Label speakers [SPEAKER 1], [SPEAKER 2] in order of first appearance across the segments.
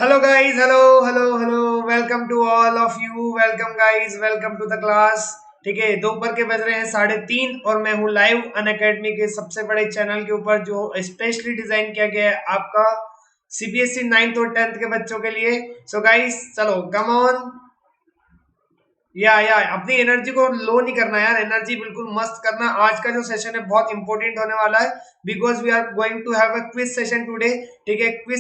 [SPEAKER 1] Hello guys, hello hello hello, welcome to all of you, welcome guys, welcome to the class. ठीक है, दोपहर के बज रहे हैं 3:30 और मैं हूँ लाइव अनअकैडमी के सबसे बड़े चैनल के ऊपर जो स्पेशली डिजाइन किया गया है आपका सीबीएसई 9th और 10th के बच्चों के लिए। सो गाइस चलो कम ऑन, या अपनी एनर्जी को लो नहीं करना यार, एनर्जी बिल्कुल मस्त करना। आज का जो सेशन है बहुत इंपॉर्टेंट होने वाला है because we are going to have a quiz session today. ठीक है, क्विज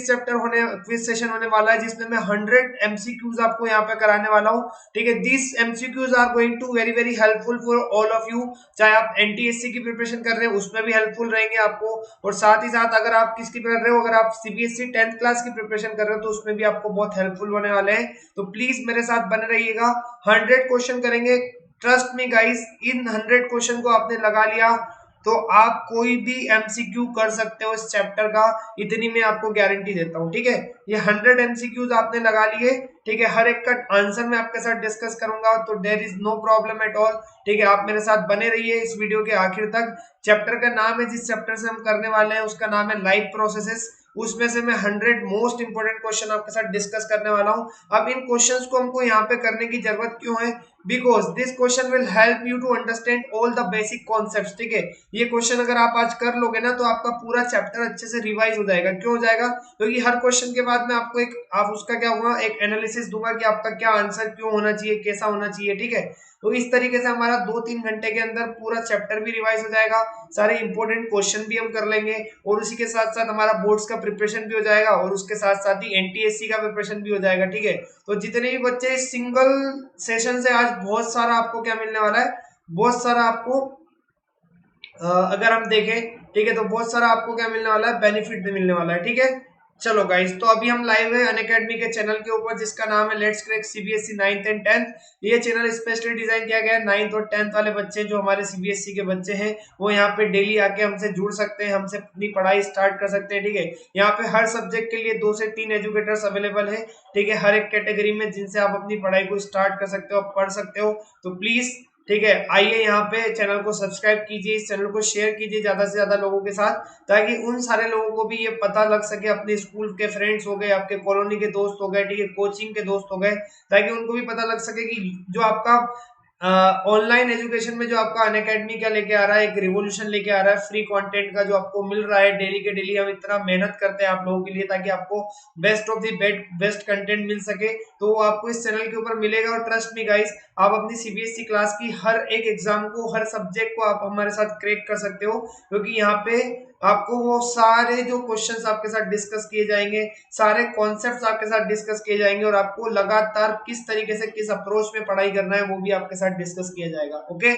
[SPEAKER 1] सेशन होने वाला है जिसमें मैं 100 एमसीक्यूज आपको यहाँ पे कराने वाला हूँ। ठीक है, this MCQs are going to very very helpful for all of you. चाहे आप एनटीएससी की प्रिपरेशन कर रहे हैं उसमें भी हेल्पफुल रहेंगे आपको, और साथ ही साथ अगर आप किसकी कर रहे हो, अगर आप सीबीएसई 10th क्लास की प्रिपरेशन कर रहे हो तो उसमें भी आपको बहुत हेल्पफुल होने वाले हैं। तो प्लीज मेरे साथ बने रहिएगा। 100 क्वेश्चन करेंगे, ट्रस्ट मी गाइस। इन 100 क्वेश्चन को आपने लगा लिया तो आप कोई भी एमसीक्यू कर सकते हो इस चैप्टर का, इतनी मैं आपको गारंटी देता हूं। ठीक है, ये 100 एमसीक्यूज आपने लगा लिए। ठीक है, हर एक का आंसर मैं आपके साथ डिस्कस करूंगा, तो there is no problem at all. ठीक है, आप मेरे साथ बने रहिए इस वीडियो के आखिर तक। चैप्टर का नाम है, जिस चैप्टर से हम करने वाले हैं उसका नाम है लाइफ प्रोसेसेस। उसमें से मैं 100 मोस्ट इंपोर्टेंट क्वेश्चन आपके साथ डिस्कस करने वाला हूं। अब इन क्वेश्चंस को हमको यहाँ पे करने की जरूरत क्यों है? Because this question will help you to understand all the basic concepts. ठीक है, ये क्वेश्चन अगर आप आज कर लोगे ना तो आपका पूरा चैप्टर अच्छे से रिवाइज हो जाएगा। क्यों हो जाएगा? क्योंकि हर क्वेश्चन के बाद मैं आपको एक आप उसका क्या होगा, एक एनालिसिस दूंगा कि आपका क्या आंसर क्यों होना चाहिए, कैसा होना चाहिए। ठीक है, तो इस तरीके से हमारा 2-3 घंटे के अंदर पूरा चैप्टर भी रिवाइज हो जाएगा, सारे इंपॉर्टेंट क्वेश्चन भी हम कर लेंगे, और उसी के साथ साथ हमारा बोर्ड्स का प्रिपरेशन भी हो जाएगा, और उसके साथ साथ ही एनटीएससी का प्रिपरेशन भी हो जाएगा। ठीक है, तो जितने भी बच्चे सिंगल सेशन से आज बहुत सारा आपको क्या मिलने वाला है, बहुत सारा आपको अगर हम देखें, ठीक है, तो बहुत सारा आपको क्या मिलने वाला है, बेनिफिट भी मिलने वाला है। ठीक है, चलो गाइस, तो अभी हम लाइव है अनअकैडमी के चैनल के ऊपर जिसका नाम है let's crack CBSE 9th and 10th। ये चैनल स्पेशली डिजाइन किया गया है 9th और 10th वाले बच्चे जो हमारे सीबीएसई के बच्चे हैं वो यहाँ पे डेली आके हमसे जुड़ सकते हैं, हमसे अपनी पढ़ाई स्टार्ट कर सकते हैं। ठीक है, यहाँ पे हर सब्जेक्ट के लिए 2 से 3 एजुकेटर्स अवेलेबल है। ठीक है, हर एक कैटेगरी में जिनसे आप अपनी पढ़ाई को स्टार्ट कर सकते हो, पढ़ सकते हो। तो प्लीज, ठीक है, आइए यहाँ पे चैनल को सब्सक्राइब कीजिए, इस चैनल को शेयर कीजिए ज्यादा से ज्यादा लोगों के साथ, ताकि उन सारे लोगों को भी ये पता लग सके, अपने स्कूल के फ्रेंड्स हो गए, आपके कॉलोनी के दोस्त हो गए, ठीक है, कोचिंग के दोस्त हो गए, ताकि उनको भी पता लग सके कि जो आपका ऑनलाइन एजुकेशन में जो आपका अनअकैडमी क्या लेके आ रहा है, एक रिवॉल्यूशन लेके आ रहा है फ्री कंटेंट का, जो आपको मिल रहा है डेली के डेली। हम इतना मेहनत करते हैं आप लोगों के लिए ताकि आपको best of the best content मिल सके, तो वो आपको इस चैनल के ऊपर मिलेगा। और ट्रस्ट मी गाइस, आप अपनी सीबीएसई क्लास की हर एक एग्जाम को, हर सब्जेक्ट को आप हमारे साथ क्रैक कर सकते हो, क्योंकि यहाँ पे आपको वो सारे जो क्वेश्चंस आपके साथ डिस्कस किए जाएंगे, सारे कॉन्सेप्ट्स आपके साथ डिस्कस किए जाएंगे, और आपको लगातार किस तरीके से, किस अप्रोच में पढ़ाई करना है वो भी आपके साथ डिस्कस किया जाएगा। ओके,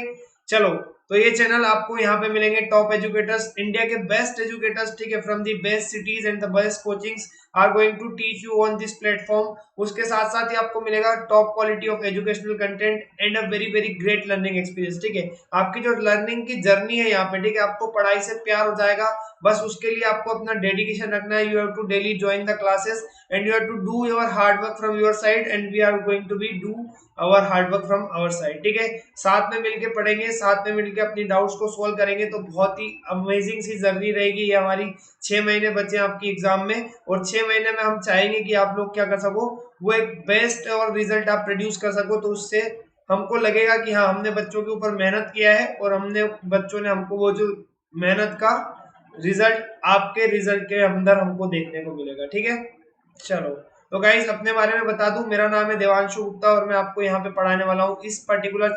[SPEAKER 1] चलो, तो ये चैनल आपको यहाँ पे मिलेंगे टॉप एजुकेटर्स, इंडिया के बेस्ट एजुकेटर्स, ठीक है, from the best cities and the best coachings are going to teach you on this platform. उसके साथ साथ ही आपको मिलेगा top quality of educational content and a very very great learning experience. ठीक है, आपकी जो लर्निंग की जर्नी है यहाँ पे, ठीक है, आपको पढ़ाई से प्यार हो जाएगा। बस उसके लिए आपको अपना डेडिकेशन रखना है। You have to daily join the classes and you have to do your hard work from your side, and we are going to be do our hard work from our side. ठीक है, साथ में मिलके पढ़ेंगे, साथ में मिलके अपनी डाउट्स को सॉल्व करेंगे, तो बहुत ही अमेजिंग सी जर्नी रहेगी ये हमारी। 6 महीने बचे हैं आपकी एग्जाम में, और 6 महीने में हम चाहेंगे कि आप लोग क्या कर सको, वो एक बेस्ट और रिजल्ट आप प्रोड्यूस कर सको। तो उससे हमको लगेगा कि हाँ, हमने बच्चों के ऊपर मेहनत किया है, और हमने बच्चों ने हमको वो जो मेहनत का रिजल्ट आपके रिजल्ट के अंदर हमको देखने को मिलेगा। ठीक है, चलो, तो गाइस अपने बारे में बता दूं, मेरा नाम है देवांशु गुप्ता, और मैं आपको यहाँ पे पढ़ाने वाला हूँ इस पर्टिकुलर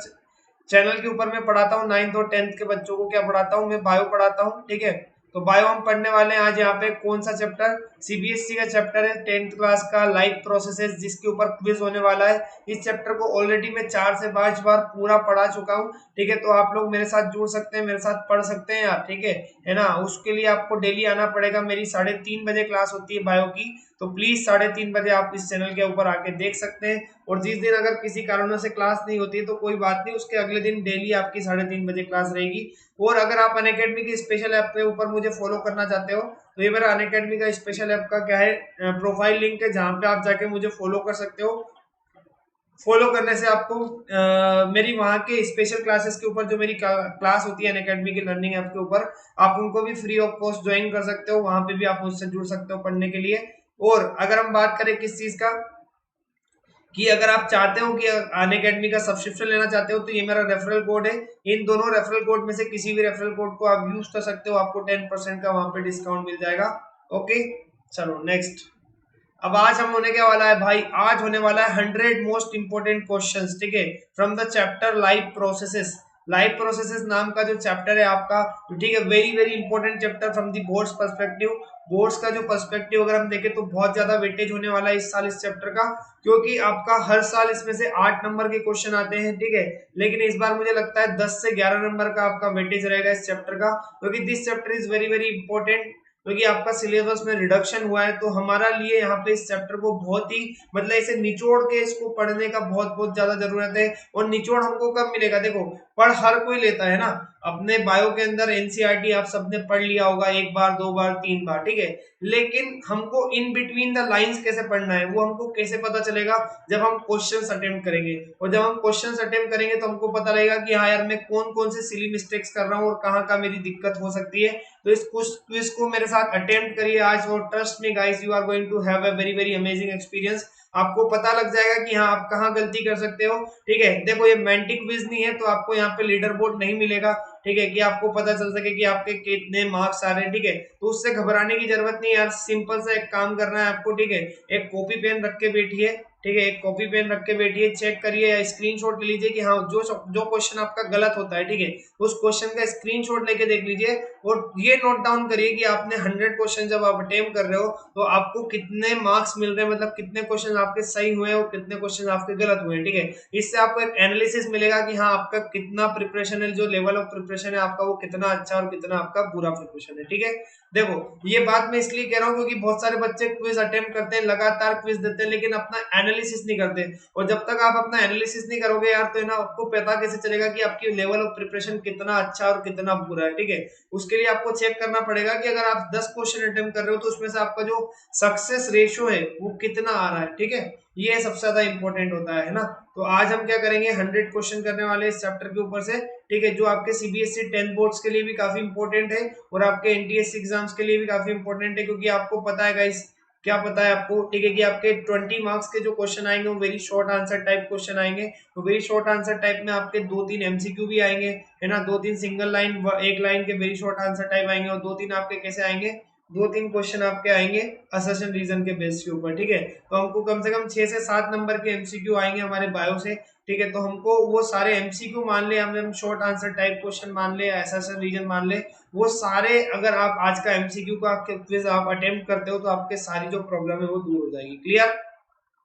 [SPEAKER 1] चैनल के ऊपर। मैं पढ़ाता हूँ 9th और 10th के बच्चों को। क्या पढ़ाता हूँ? मैं बायो पढ़ाता हूँ। ठीक है, तो बायो हम पढ़ने वाले हैं आज यहाँ पे। कौन सा चैप्टर? सीबीएसई का चैप्टर है 10th क्लास का लाइफ प्रोसेसेस, जिसके ऊपर क्विज होने वाला है। इस चैप्टर को ऑलरेडी मैं 4 से 5 बार पूरा पढ़ा चुका हूँ। ठीक है, तो आप लोग मेरे साथ जुड़ सकते हैं, मेरे साथ पढ़ सकते हैं यार। ठीक है ना? उसके लिए आपको डेली आना पड़ेगा। मेरी 3:30 बजे क्लास होती है बायो की, तो प्लीज 3:30 बजे आप इस चैनल के ऊपर आके देख सकते हैं। और जिस दिन अगर किसी कारणों से क्लास नहीं होती है तो कोई बात नहीं, उसके अगले दिन डेली आपकी 3:30 बजे क्लास रहेगी। और अगर आप अनअकैडमी के स्पेशल ऐप के ऊपर मुझे फॉलो करना चाहते हो, तो ये मेरा अनअकैडमी का स्पेशल ऐप का क्या है, प्रोफाइल लिंक है, जहाँ पे आप जाके मुझे फॉलो कर सकते हो। फॉलो करने से आपको मेरी वहाँ के स्पेशल क्लासेस के ऊपर, जो मेरी क्लास होती है अनअकैडमी के लर्निंग ऐप के ऊपर, आप उनको भी फ्री ऑफ कॉस्ट ज्वाइन कर सकते हो। वहाँ पे भी आप मुझसे जुड़ सकते हो पढ़ने के लिए। और अगर हम बात करें किस चीज का, कि अगर आप चाहते हो कि अनअकैडमी का सब्सक्रिप्शन लेना चाहते हो तो ये मेरा रेफरल कोड है। इन दोनों रेफरल कोड में से किसी भी रेफरल कोड को आप यूज कर सकते हो, आपको 10% का वहां पे डिस्काउंट मिल जाएगा। ओके, चलो नेक्स्ट। अब आज हम होने क्या वाला है भाई, आज होने वाला है 100 मोस्ट इंपोर्टेंट क्वेश्चंस, ठीक है, from the chapter live processes. Live processes नाम का जो चैप्टर है आपका, ठीक है, very very important chapter from the boards perspective. Boards का जो पर्सपेक्टिव अगर हम देखें तो बहुत ज्यादा वेटेज होने वाला है इस साल इस चैप्टर का, क्योंकि आपका हर साल इसमें से 8 नंबर के क्वेश्चन आते हैं, ठीक है, लेकिन इस बार मुझे लगता है 10 से 11 नंबर का आपका वेटेज रहेगा इस चैप्टर का, क्योंकि this chapter is very very important, क्योंकि आपका सिलेबस में रिडक्शन हुआ है। तो हमारा लिए यहाँ पे इस चैप्टर को बहुत ही मतलब इसे निचोड़ के इसको पढ़ने का बहुत बहुत ज्यादा जरूरत है। और निचोड़ हमको कब मिलेगा, देखो पढ़ हर कोई लेता है ना, अपने बायो के अंदर एनसीईआरटी आप सबने पढ़ लिया होगा, एक बार दो बार तीन बार, ठीक है, लेकिन हमको इन बिटवीन द लाइंस कैसे पढ़ना है वो हमको कैसे पता चलेगा, जब हम क्वेश्चंस अटेम्प्ट करेंगे। और जब हम क्वेश्चंस अटेम्प्ट करेंगे तो हमको पता लगेगा कि हाँ यार मैं कौन कौन से सिली मिस्टेक्स कर रहा हूँ और कहाँ का मेरी दिक्कत हो सकती है। तो इस क्विज को मेरे साथ अटेम्प्ट करिए आज, और trust me guys you are going to have a very very amazing experience. आपको पता लग जाएगा कि हाँ आप कहाँ गलती कर सकते हो, ठीक है। देखो ये मेंटिक क्विज नहीं है, तो आपको यहाँ पे लीडर बोर्ड नहीं मिलेगा, ठीक है, कि आपको पता चल सके कि आपके कितने मार्क्स आ रहे हैं, ठीक है। तो उससे घबराने की जरूरत नहीं यार, सिंपल सा एक काम करना है आपको, ठीक है, एक कॉपी पेन रख के बैठिए, ठीक है, एक कॉपी पेन रख के बैठिए, चेक करिए या स्क्रीनशॉट ले लीजिए कि हाँ जो जो क्वेश्चन आपका गलत होता है, ठीक है, उस क्वेश्चन का स्क्रीनशॉट लेके देख लीजिए। और ये नोट डाउन करिए कि आपने 100 क्वेश्चन जब आप अटेम्प्ट कर रहे हो तो आपको कितने मार्क्स मिल रहे हैं, मतलब कितने क्वेश्चन आपके सही हुए और कितने क्वेश्चन आपके गलत हुए हैं, ठीक है। इससे आपको एक एनालिसिस मिलेगा कि हाँ आपका कितना प्रिपरेशन है, जो लेवल ऑफ प्रिपरेशन है आपका वो कितना अच्छा और कितना आपका बुरा प्रिपरेशन है, ठीक है। देखो ये बात मैं इसलिए कह रहा हूँ क्योंकि बहुत सारे बच्चे क्विज अटेम्प्ट करते हैं, लगातार क्विज देते हैं, लेकिन अपना एनालिसिस नहीं करते। और जब तक आप अपना एनालिसिस नहीं करोगे यार तो है ना, आपको पता कैसे चलेगा कि आपकी लेवल ऑफ प्रिपरेशन कितना अच्छा और कितना बुरा है, ठीक है। उसके लिए आपको चेक करना पड़ेगा कि अगर आप 10 क्वेश्चन अटेम्प्ट कर रहे हो तो उसमें से आपका जो सक्सेस रेशियो है वो कितना आ रहा है, ठीक है। ये सबसे ज्यादा इंपॉर्टेंट होता है ना। तो आज हम क्या करेंगे, 100 क्वेश्चन करने वाले इस चैप्टर के ऊपर से, ठीक है, जो आपके सीबीएसई 10 बोर्ड्स के लिए भी काफी इंपॉर्टेंट है और आपके एनटीएससी एग्जाम्स के लिए भी काफी इंपॉर्टेंट है, क्योंकि आपको पता है गाइस, क्या पता है आपको, ठीक है, कि आपके 20 मार्क्स के जो क्वेश्चन आएंगे वो very short answer type question आएंगे। तो वेरी शॉर्ट आंसर टाइप में आपके 2-3 एमसीक्यू भी आएंगे, है ना, 2-3 सिंगल लाइन, एक लाइन के वेरी शॉर्ट आंसर टाइप आएंगे, और 2-3 आपके कैसे आएंगे, 2-3 क्वेश्चन आपके आएंगे असर्शन रीजन के बेस के ऊपर, ठीक है। तो हमको कम से कम 6 से 7 नंबर के एमसीक्यू आएंगे हमारे बायो से, ठीक है। तो हमको वो सारे एमसीक्यू मान ले, हम शॉर्ट आंसर टाइप क्वेश्चन मान ले, असर्शन रीजन मान ले, वो सारे अगर आप आज का एमसीक्यू का क्विज आप अटेम्प्ट करते हो तो आपके सारी जो प्रॉब्लम है वो दूर हो जाएगी। Clear,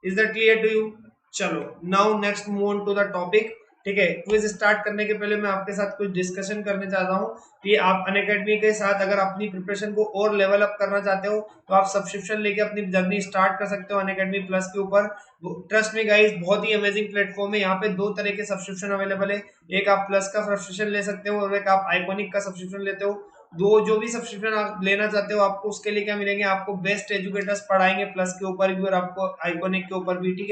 [SPEAKER 1] is that clear to you? चलो now next move on to the topic, ठीक है। क्विज स्टार्ट करने के पहले मैं आपके साथ कुछ डिस्कशन करने चाहता हूँ कि आप अनअकैडमी के साथ अगर अपनी प्रिपरेशन को और लेवल अप करना चाहते हो तो आप सब्सक्रिप्शन लेके अपनी जर्नी स्टार्ट कर सकते हो अनअकैडमी प्लस के ऊपर। ट्रस्ट मी गाइस, बहुत ही अमेजिंग प्लेटफॉर्म है। यहाँ पे 2 तरह के सब्सक्रिप्शन अवेलेबल है, एक आप प्लस का सब्सक्रिप्शन ले सकते हो और एक आप आइकॉनिक का सब्सक्रिप्शन लेते हो। दो जो भी सब्सक्रिप्शन आप लेना चाहते हो आपको उसके लिए क्या मिलेंगे, आपको बेस्ट एजुकेटर्स पढ़ाएंगे प्लस के ऊपर भी और आपको आइकॉनिक के ऊपर भी, ठीक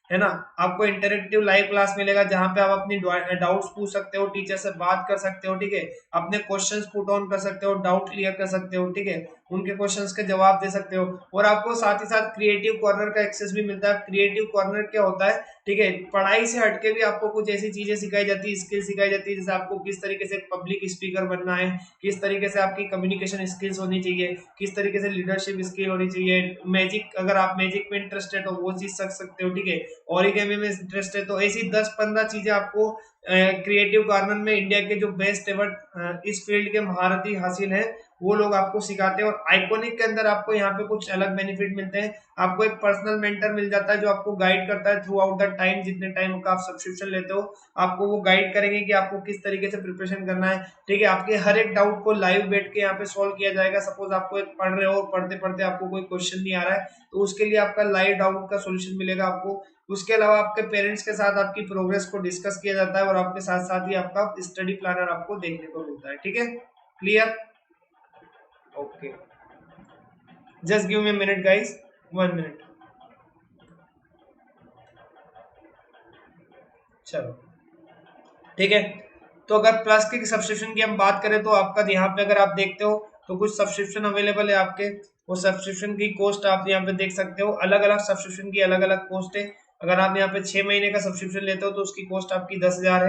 [SPEAKER 1] है ना। आपको इंटरेक्टिव लाइव क्लास मिलेगा जहां पे आप अपनी डाउट्स पूछ सकते हो, टीचर से बात कर सकते हो, ठीक है, अपने क्वेश्चंस पुट ऑन कर सकते हो, डाउट क्लियर कर सकते हो, ठीक है, उनके क्वेश्चंस के जवाब दे सकते हो। और आपको साथ ही साथ क्रिएटिव कॉर्नर का एक्सेस भी मिलता है। क्रिएटिव कॉर्नर क्या होता है, ठीक है, पढ़ाई से हटके भी आपको कुछ ऐसी चीजें सिखाई जाती है, स्किल सिखाई जाती है, जैसे आपको किस तरीके से पब्लिक स्पीकर बनना है, किस तरीके से आपकी कम्युनिकेशन स्किल्स होनी चाहिए, किस तरीके से लीडरशिप स्किल होनी चाहिए, मैजिक, अगर आप मैजिक में इंटरेस्टेड हो वो चीज सीख सकते हो, ठीक है, ओरिगेमी में इंटरेस्ट है तो ऐसी 10-15 चीजें आपको क्रिएटिव कॉर्नर में इंडिया के जो बेस्ट एवर इस फील्ड के महारथी हासिल है वो लोग आपको सिखाते हैं। और आइकॉनिक के अंदर आपको यहाँ पे कुछ अलग बेनिफिट मिलते हैं, आपको एक पर्सनल मेंटर मिल जाता है जो आपको गाइड करता है थ्रू आउट द टाइम, जितने टाइम का आप सब्सक्रिप्शन लेते हो आपको वो गाइड करेंगे कि आपको किस तरीके से प्रिपरेशन करना है, ठीक है। आपके हर एक डाउट को लाइव बैठ के यहाँ पे सॉल्व किया जाएगा। सपोज आपको एक पढ़ रहे हो, पढ़ते पढ़ते आपको कोई क्वेश्चन नहीं आ रहा है तो उसके लिए आपका लाइव डाउट का सोल्यूशन मिलेगा आपको। उसके अलावा आपके पेरेंट्स के साथ आपकी प्रोग्रेस को डिस्कस किया जाता है और आपके साथ साथ ही आपका स्टडी प्लानर आपको देखने को मिलता है, ठीक है। Clear, okay, just give me minute guys, 1 minute. चलो ठीक है, तो अगर प्लस के सब्सक्रिप्शन की हम बात करें तो आपका यहाँ पे अगर आप देखते हो तो कुछ सब्सक्रिप्शन अवेलेबल है आपके, वो सब्सक्रिप्शन की कॉस्ट आप यहाँ पे देख सकते हो। अलग अलग सब्सक्रिप्शन की अलग अलग कॉस्ट है। अगर आप यहाँ पे 6 महीने का सब्सक्रिप्शन लेते हो तो उसकी कॉस्ट आपकी 10,000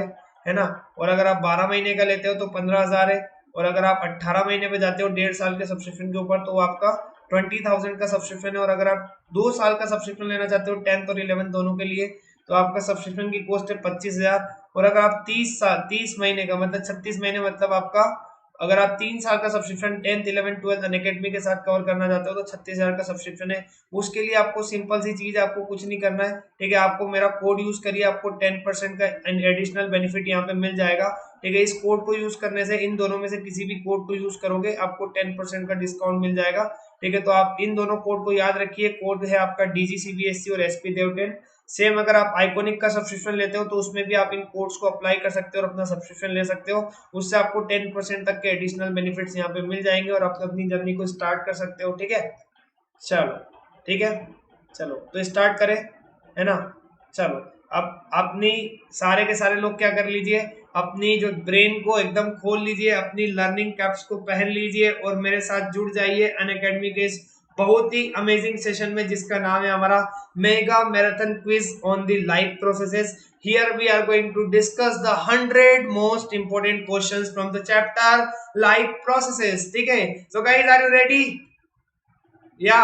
[SPEAKER 1] है ना। और अगर आप 12 महीने का लेते हो तो 15,000 है। और अगर आप 18 महीने पे जाते हो 1.5 साल के सब्सक्रिप्शन के ऊपर तो वो आपका 20,000 का सब्सक्रिप्शन है। और अगर आप 2 साल का सब्सक्रिप्शन लेना चाहते हो 10th और 11th दोनों के लिए तो आपका सब्सक्रिप्शन की कॉस्ट है 25,000। और अगर आप 30 महीने का मतलब 36 महीने मतलब आपका अगर आप 3 साल का subscription 10th 11th 12th Unacademy के साथ कवर करना चाहते हो तो 36,000 का सब्सक्रिप्शन है। उसके लिए आपको सिंपल सी चीज, आपको कुछ नहीं करना है, ठीक है। आपको मेरा कोड यूज करिए, आपको 10% का एडिशनल बेनिफिट यहाँ पे मिल जाएगा, ठीक है। इस कोड को यूज करने से, इन दोनों में से किसी भी कोड को यूज करोगे आपको 10% का डिस्काउंट मिल जाएगा, ठीक है। तो आप इन दोनों कोड को याद रखिए। कोड है आपका DGCBSC और SP Dev 10। सेम अगर आप आइकॉनिक का सब्सक्रिप्शन लेते हो तो उसमें भी आप इन कोड्स को अप्लाई कर सकते हो और अपना सब्सक्रिप्शन ले सकते हो। उससे आपको 10% तक के एडिशनल बेनिफिट्स यहाँ पे मिल जाएंगे और आप अपनी जर्नी को स्टार्ट कर सकते हो, ठीक है। चलो ठीक है, चलो तो स्टार्ट करें, है ना। चलो अब अपनी सारे के सारे लोग क्या कर लीजिए, अपनी जो ब्रेन को एकदम खोल लीजिए, अपनी लर्निंग कैप्स को पहन लीजिए और मेरे साथ जुड़ जाइए अनअकैडमी के इस बहुत ही अमेजिंग सेशन में जिसका नाम है हमारा mega marathon quiz on the life processes. Here we are going to discuss the 100 most important questions from the chapter life processes, ठीक है। So guys, are you ready? या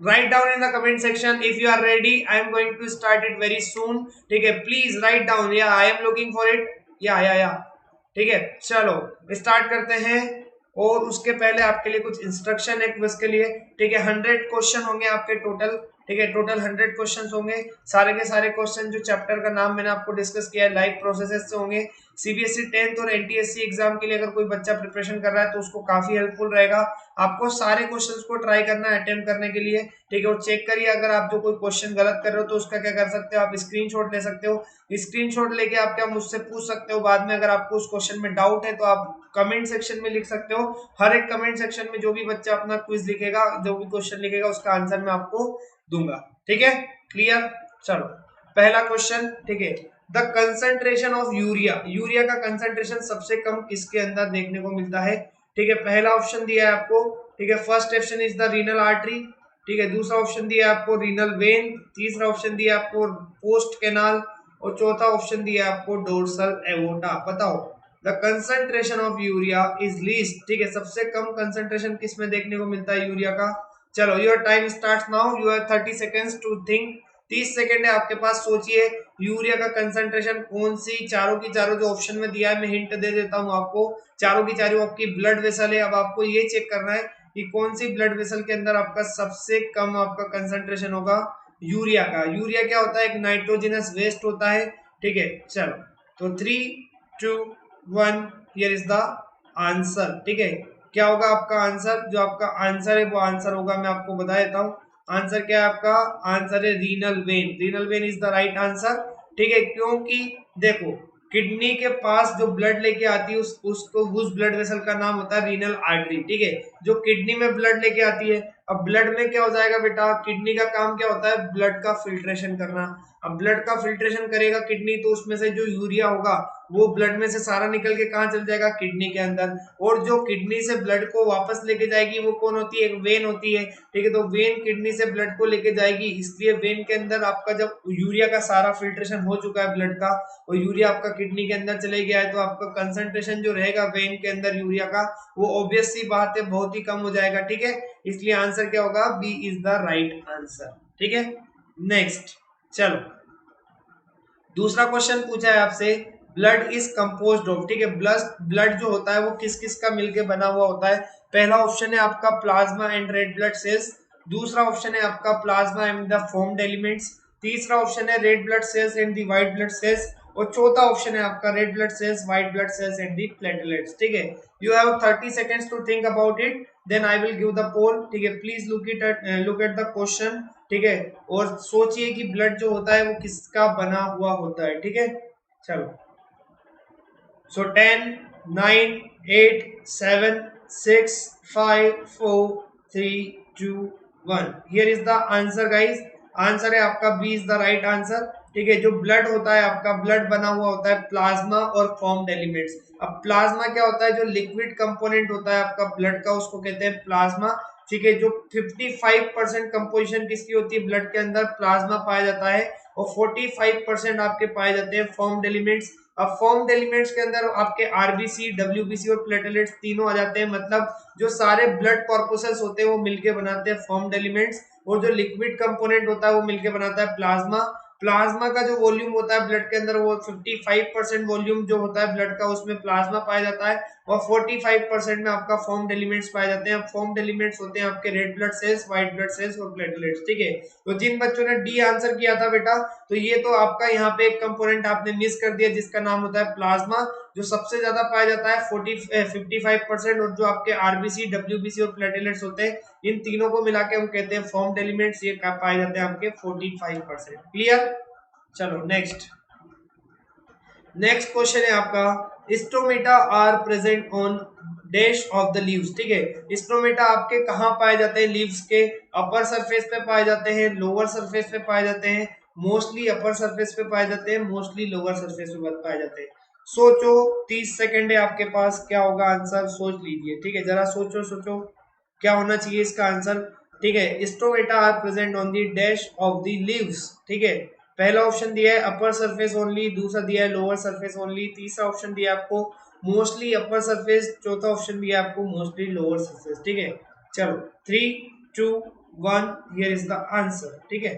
[SPEAKER 1] write down in the comment section if you are ready. I am going to start it very soon, ठीक है। please write down, yeah I am looking for it, या ठीक है। चलो start करते हैं और उसके पहले आपके लिए कुछ इंस्ट्रक्शन है क्विज के लिए, ठीक है। 100 क्वेश्चन होंगे आपके टोटल, ठीक है। टोटल 100 क्वेश्चंस होंगे। सारे के सारे क्वेश्चन जो चैप्टर का नाम मैंने आपको डिस्कस किया है लाइफ प्रोसेसेस से होंगे। CBSE 10th और NTSC एग्जाम के लिए अगर कोई बच्चा प्रिपरेशन कर रहा है तो उसको काफी हेल्पफुल रहेगा। आपको सारे क्वेश्चंस को ट्राई करना है अटेम्प्ट करने के लिए, ठीक है। और चेक करिए अगर आप जो कोई क्वेश्चन गलत कर रहे हो तो उसका क्या कर सकते हो, आप स्क्रीनशॉट ले सकते हो। स्क्रीनशॉट लेके आप क्या मुझसे पूछ सकते हो बाद में। अगर आपको उस क्वेश्चन में डाउट है तो आप कमेंट सेक्शन में लिख सकते हो। हर एक कमेंट सेक्शन में जो भी बच्चा अपना क्विज लिखेगा, जो भी क्वेश्चन लिखेगा उसका आंसर मैं आपको दूंगा, ठीक है। क्लियर? चलो पहला क्वेश्चन, ठीक है। The concentration of urea, urea का कंसंट्रेशन सबसे कम किसके अंदर देखने को मिलता है, ठीक है। पहला ऑप्शन दिया है आपको, ठीक है। First option is the renal artery, ठीक है। दूसरा ऑप्शन दिया है आपको रीनल वेन, तीसरा ऑप्शन दिया है आपको पोस्ट कैनाल और चौथा ऑप्शन दिया है आपको डोर्सल एवोटा। बताओ the concentration of urea is least, ठीक है। सबसे कम कंसंट्रेशन किस में देखने को मिलता है यूरिया का। चलो your time starts now, you have 30 seconds to think. 30 second है आपके पास, सोचिए यूरिया का कंसंट्रेशन कौन सी चारों की चारों जो ऑप्शन में दिया है, मैं हिंट दे देता हूं आपको। चारों की चारों आपकी ब्लड वेसल है। अब आपको ये चेक करना है कि कौन सी ब्लड वेसल के अंदर आपका सबसे कम आपका कंसंट्रेशन होगा यूरिया का। यूरिया क्या होता है, एक नाइट्रोजनस वेस्ट होता है, ठीक है। चलो तो 3 2 1 हियर इज द आंसर, ठीक है। क्या होगा आपका आंसर, जो आपका आंसर है वो आंसर होगा, मैं आपको बता देता हूँ आंसर क्या है आपका। आंसर है renal vein, renal vein is the right answer, ठीक है। क्योंकि देखो किडनी के पास जो ब्लड लेके आती है उसको उस ब्लड वेसल का नाम होता है रीनल आर्टरी, ठीक है। जो किडनी में ब्लड लेके आती है, अब ब्लड में क्या हो जाएगा बेटा, किडनी का काम क्या होता है, ब्लड का फिल्ट्रेशन करना। अब ब्लड का फिल्ट्रेशन करेगा किडनी तो उसमें से जो यूरिया होगा वो ब्लड में से सारा निकल के कहाँ चल जाएगा, किडनी के अंदर। और जो किडनी से ब्लड को वापस लेके जाएगी वो कौन होती है, एक वेन होती है, ठीक है। तो वेन किडनी से ब्लड को लेके जाएगी, इसलिए वेन के अंदर आपका जब यूरिया का सारा फिल्ट्रेशन हो चुका है ब्लड का और यूरिया आपका किडनी के अंदर चले गया है तो आपका कंसंट्रेशन जो रहेगा वेन के अंदर यूरिया का वो ऑब्वियस सी बात है बहुत ही कम हो जाएगा, ठीक है। इसलिए आंसर क्या होगा, B is the right answer, ठीक है। नेक्स्ट चलो दूसरा क्वेश्चन पूछा है आपसे, ब्लड इज कंपोज्ड ऑफ, ठीक है। ब्लड जो होता है वो किस किस का मिलके बना हुआ होता है। पहला ऑप्शन है आपका plasma and red blood cells, दूसरा ऑप्शन है आपका plasma and the formed elements, तीसरा ऑप्शन है red blood cells and the white blood cells और चौथा ऑप्शन है आपका red blood cells, white blood cells and the platelets, ठीक है। You have 30 seconds to think about it, then I will give the poll, ठीक है। Please look at the question, ठीक है। और सोचिए कि ब्लड जो होता है वो किसका बना हुआ होता है, ठीक है। चलो सो 10 9 8 7 6 5 4 3 2 1 here is the answer guys. Answer है आपका B is the right answer, ठीक है। जो ब्लड होता है आपका, ब्लड बना हुआ होता है प्लाज्मा और फॉर्म्ड एलिमेंट्स। अब प्लाज्मा क्या होता है, जो लिक्विड कंपोनेंट होता है आपका ब्लड का, उसको कहते हैं प्लाज्मा। ठीक है। जो 55% कंपोजिशन किसकी होती है ब्लड के अंदर, प्लाज्मा पाया जाता है, और 45% आपके पाए जाते हैं फॉर्म्ड एलिमेंट्स। अब फॉर्म्ड एलिमेंट्स के अंदर आपके आरबीसी, डब्ल्यूबीसी और प्लेटलेट्स तीनों आ जाते हैं, मतलब जो सारे ब्लड कॉर्पुसेस होते हैं वो मिलके बनाते हैं फॉर्म्ड एलिमेंट्स, और जो लिक्विड कंपोनेंट होता है वो मिलके बनाता है प्लाज्मा। प्लाज्मा का जो वॉल्यूम होता है ब्लड के अंदर, वो 55% वॉल्यूम जो होता है ब्लड का, उसमें प्लाज्मा पाया जाता है, और 45% में आपका फॉर्म्ड एलिमेंट्स पाए जाते हैं। फॉर्म्ड एलिमेंट्स होते हैं आपके red blood cells, white blood cells और प्लेटलेट्स। ठीक है। तो जिन बच्चों ने डी आंसर किया था बेटा, तो ये तो आपका यहाँ पे एक कंपोनेंट आपने मिस कर दिया, जिसका नाम होता है प्लाज्मा, जो सबसे ज्यादा पाया जाता है 55%, और जो आपके आरबीसी, डब्ल्यूबीसी और प्लेटलेट्स होते हैं, इन तीनों को मिला के हम कहते हैं फॉर्म्ड एलिमेंट्स, ये पाए जाते हैं आपके 45%। क्लियर। चलो नेक्स्ट। नेक्स्ट क्वेश्चन है आपका, stomata are present on dash of the leaves. ठीक है। स्टोमेटा आपके कहाँ पाए जाते हैं, लीव्स के अपर सरफेस पे पाए जाते हैं, लोअर सरफेस पे पाए जाते हैं, मोस्टली अपर सरफेस पे पाए जाते हैं, मोस्टली लोअर सरफेस पे पाए जाते हैं। सोचो, 30 सेकंड है आपके पास, क्या होगा आंसर, सोच लीजिए। ठीक है, जरा सोचो सोचो क्या होना चाहिए इसका आंसर। ठीक है। Stomata are present on the dash of the leaves. ठीक है। पहला ऑप्शन दिया है अपर सरफेस ओनली, दूसरा दिया है लोअर सरफेस ओनली, तीसरा ऑप्शन दिया है आपको मोस्टली अपर सरफेस, चौथा ऑप्शन दिया है आपको मोस्टली लोअर सरफेस। ठीक है। चलो 3 2 1, हियर इज द आंसर। ठीक है।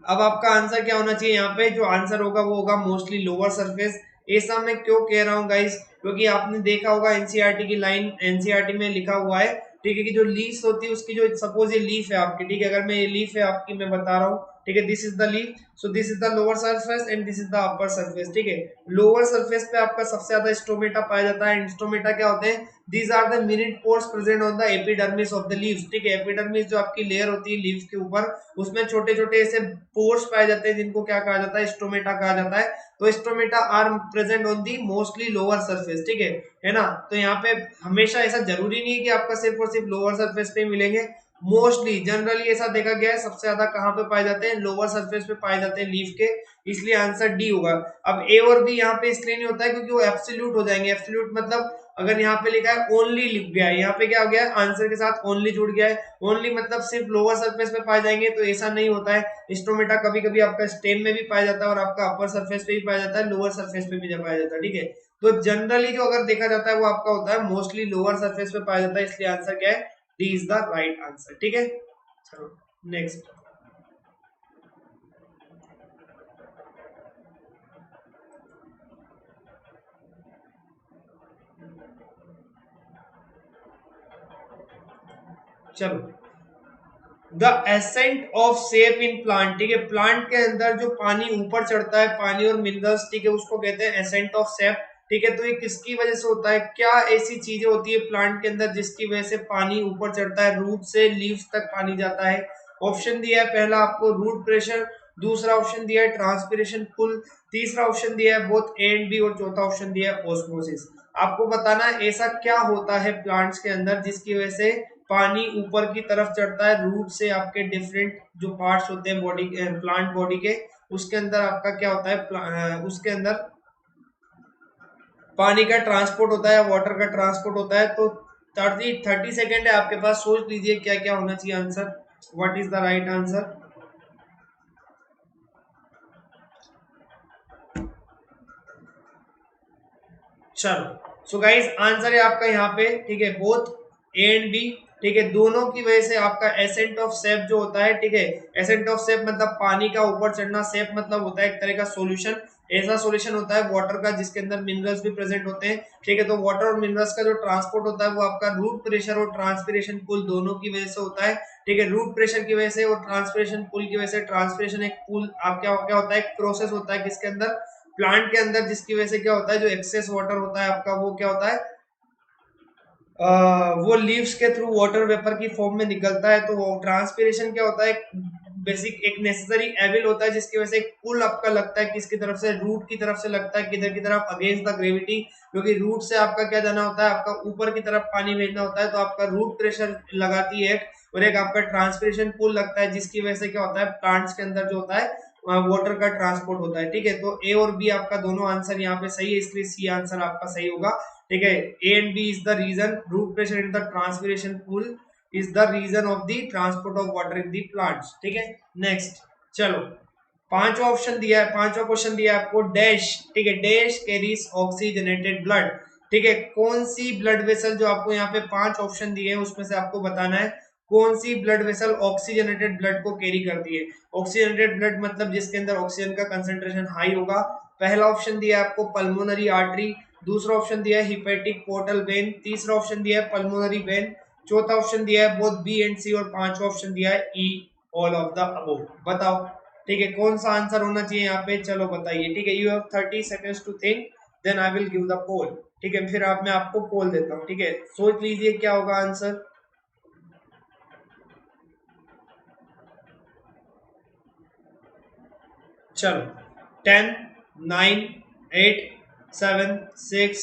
[SPEAKER 1] अब आपका आंसर क्या होना चाहिए, यहाँ पे जो आंसर होगा वो होगा मोस्टली लोअर सरफेस। ऐसा मैं क्यों कह रहा हूँ गाइस, क्योंकि आपने देखा होगा एनसीईआरटी की लाइन, एनसीईआरटी में लिखा हुआ है, ठीक है, कि जो लीव्स होती है उसकी, जो सपोज ये लीफ है आपकी, ठीक है, अगर मैं ये लीफ है आपकी मैं बता रहा हूँ, ठीक है, this is the leaf, so this is the lower surface and this is the upper surface. ठीक है। लोअर सरफेस पे आपका सबसे ज्यादा स्टोमेटा पाया जाता है। स्टोमेटा क्या होते हैं, these are the minute pores present on the epidermis of the leaves. ठीक है। एपिडर्मिस जो आपकी लेयर होती है लीव्स के ऊपर, उसमें छोटे छोटे ऐसे पोर्स पाए जाते हैं, जिनको क्या कहा जाता है, स्टोमेटा कहा जाता है। तो stomata are present on the mostly lower surface. ठीक है ना। तो यहाँ पे हमेशा ऐसा जरूरी नहीं है कि आपका सिर्फ और सिर्फ लोअर सरफेस पे मिलेंगे, मोस्टली जनरली ऐसा देखा गया है, सबसे ज्यादा कहाँ पे पाए जाते हैं, लोअर सरफेस पे पाए जाते हैं लीफ के, इसलिए आंसर डी होगा। अब ए और बी यहाँ पे इसलिए नहीं होता है क्योंकि वो एब्सोल्यूट हो जाएंगे। एब्सोल्यूट मतलब अगर यहाँ पे लिखा है ओनली लिख गया है, यहाँ पे क्या हो गया है, आंसर के साथ ओनली जुड़ गया है। ओनली मतलब सिर्फ लोअर सरफेस पे पाए जाएंगे, तो ऐसा नहीं होता है। स्टोमेटा कभी कभी आपका स्टेम में भी पाया जाता है, और आपका अपर सरफेस पे भी पाया जाता है, लोअर सरफेस पे भी पाया जाता है। ठीक है। तो जनरली जो अगर देखा जाता है वो आपका होता है मोस्टली लोअर सरफेस पे पाया जाता है, इसलिए आंसर क्या है, D is the right answer. ठीक है। चलो नेक्स्ट। चलो, the ascent of shape in plant. ठीक है। प्लांट के अंदर जो पानी ऊपर चढ़ता है, पानी और मिनरल्स, ठीक है, उसको कहते हैं एसेंट ऑफ सेप। ठीक है। तो ये किसकी वजह से होता है, क्या ऐसी चीजें होती है प्लांट के अंदर जिसकी वजह से पानी ऊपर चढ़ता है, रूट से लीव्स तक पानी जाता है। ऑप्शन दिया है पहला आपको रूट प्रेशर, दूसरा ऑप्शन दिया है ट्रांसपिरेशन पुल, तीसरा ऑप्शन दिया है बोथ ए एंड बी, और चौथा ऑप्शन दिया है ऑस्मोसिस। आपको बताना है ऐसा क्या होता है प्लांट्स के अंदर जिसकी वजह से पानी ऊपर की तरफ चढ़ता है, रूट से आपके डिफरेंट जो पार्ट्स होते हैं बॉडी, प्लांट बॉडी के, उसके अंदर आपका क्या होता है, उसके अंदर पानी का ट्रांसपोर्ट होता है, वाटर का ट्रांसपोर्ट होता है। तो 30 सेकेंड है आपके पास, सोच लीजिए क्या क्या होना चाहिए answer, what is the right answer. चलो सो गाइस, आंसर है आपका यहाँ पे, ठीक है, बोथ ए एंड बी। ठीक है। दोनों की वजह से आपका एसेंट ऑफ सेप जो होता है, ठीक है, एसेंट ऑफ सेप मतलब पानी का ऊपर चढ़ना, सेप मतलब होता है एक तरह का सॉल्यूशन, ऐसा सॉल्यूशन होता है वाटर का जिसके अंदर मिनरल्स भी प्रेजेंट होते हैं। ठीक है। तो वाटर और मिनरल्स का जो ट्रांसपोर्ट होता है वो आपका रूट प्रेशर और ट्रांसपिरेशन पुल दोनों की वजह से होता है। ठीक है। रूट प्रेशर की वजह से और ट्रांसपिरेशन पुल की वजह से, ट्रांसपिरेशन एक पुल आप क्या होता है, एक प्रोसेस होता है किसके अंदर, प्लांट के अंदर, जिसकी वजह से क्या होता है, जो एक्सेस वाटर होता है आपका, वो क्या होता है, वो लीव्स के थ्रू वाटर वेपर की फॉर्म में निकलता है। तो वो ट्रांसपिरेशन क्या होता है, बेसिक एक नेसेसरी एविल होता है जिसकी वजह से एक पुल आपका लगता है, किसकी तरफ से, रूट की तरफ से लगता है, किधर की तरफ, अगेंस्ट द ग्रेविटी, क्योंकि रूट से आपका क्या जाना होता है, आपका ऊपर की तरफ पानी भेजना होता है, तो आपका रूट प्रेशर लगाती है एक, और एक आपका ट्रांसपिरेशन पुल लगता है, जिसकी वजह से क्या होता है, प्लांट्स के अंदर जो होता है वाटर का ट्रांसपोर्ट होता है, ठीक है। तो ए और बी आपका दोनों आंसर यहाँ पे सही है, इसलिए सी आंसर आपका सही होगा, ठीक है। A and B is the reason, root pressure in the transpiration pull is the reason of the transport of water in the plants, ठीक है। नेक्स्ट चलो, पांचवा ऑप्शन दिया है, पांचवा क्वेश्चन दिया है आपको, डैश, ठीक है, डैश कैरीज ऑक्सीजनेटेड ब्लड, ठीक है। कौन सी ब्लड वेसल, जो आपको यहाँ पे 5 ऑप्शन दिए हैं उसमें से आपको बताना है कौन सी ब्लड वेसल ऑक्सीजनेटेड ब्लड को कैरी करती है। ऑक्सीजनेटेड ब्लड मतलब जिसके अंदर ऑक्सीजन का कंसंट्रेशन हाई होगा। पहला ऑप्शन दिया है आपको पल्मोनरी आर्टरी, दूसरा ऑप्शन दिया है हिपेटिक पोर्टल वेन, तीसरा ऑप्शन दिया है पल्मोनरी वेन, चौथा ऑप्शन दिया है बोथ बी एंड सी, और पांचवा ऑप्शन दिया है ई, ऑल ऑफ द अबोव। बताओ, ठीक है, कौन सा आंसर होना चाहिए यहाँ पे, चलो बताइए, ठीक है। You have 30 seconds to think, then I will give the poll, ठीक है। फिर मैं आपको पोल देता हूँ, ठीक है, सोच लीजिए क्या होगा आंसर। चलो 10 9 8 7 6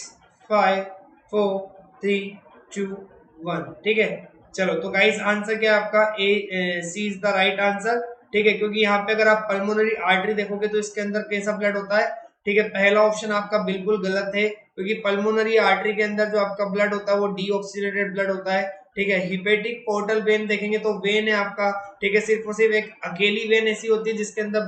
[SPEAKER 1] 5 4 3 2 1, ठीक है। चलो तो गाइस आंसर क्या है आपका, ए सी इज द राइट आंसर, ठीक है। क्योंकि यहाँ पे अगर आप पल्मोनरी आर्टरी देखोगे तो इसके अंदर कैसा ब्लड होता है, ठीक है। पहला ऑप्शन आपका बिल्कुल गलत है, क्योंकि पल्मोनरी आर्टरी के अंदर जो आपका ब्लड होता है वो डीऑक्सीनेटेड ब्लड होता है, ठीक है। हिपेटिक पोर्टल वेन देखेंगे तो वेन है आपका, ठीक है, सिर्फ और सिर्फ एक अकेली वेन ऐसी होती है जिसके अंदर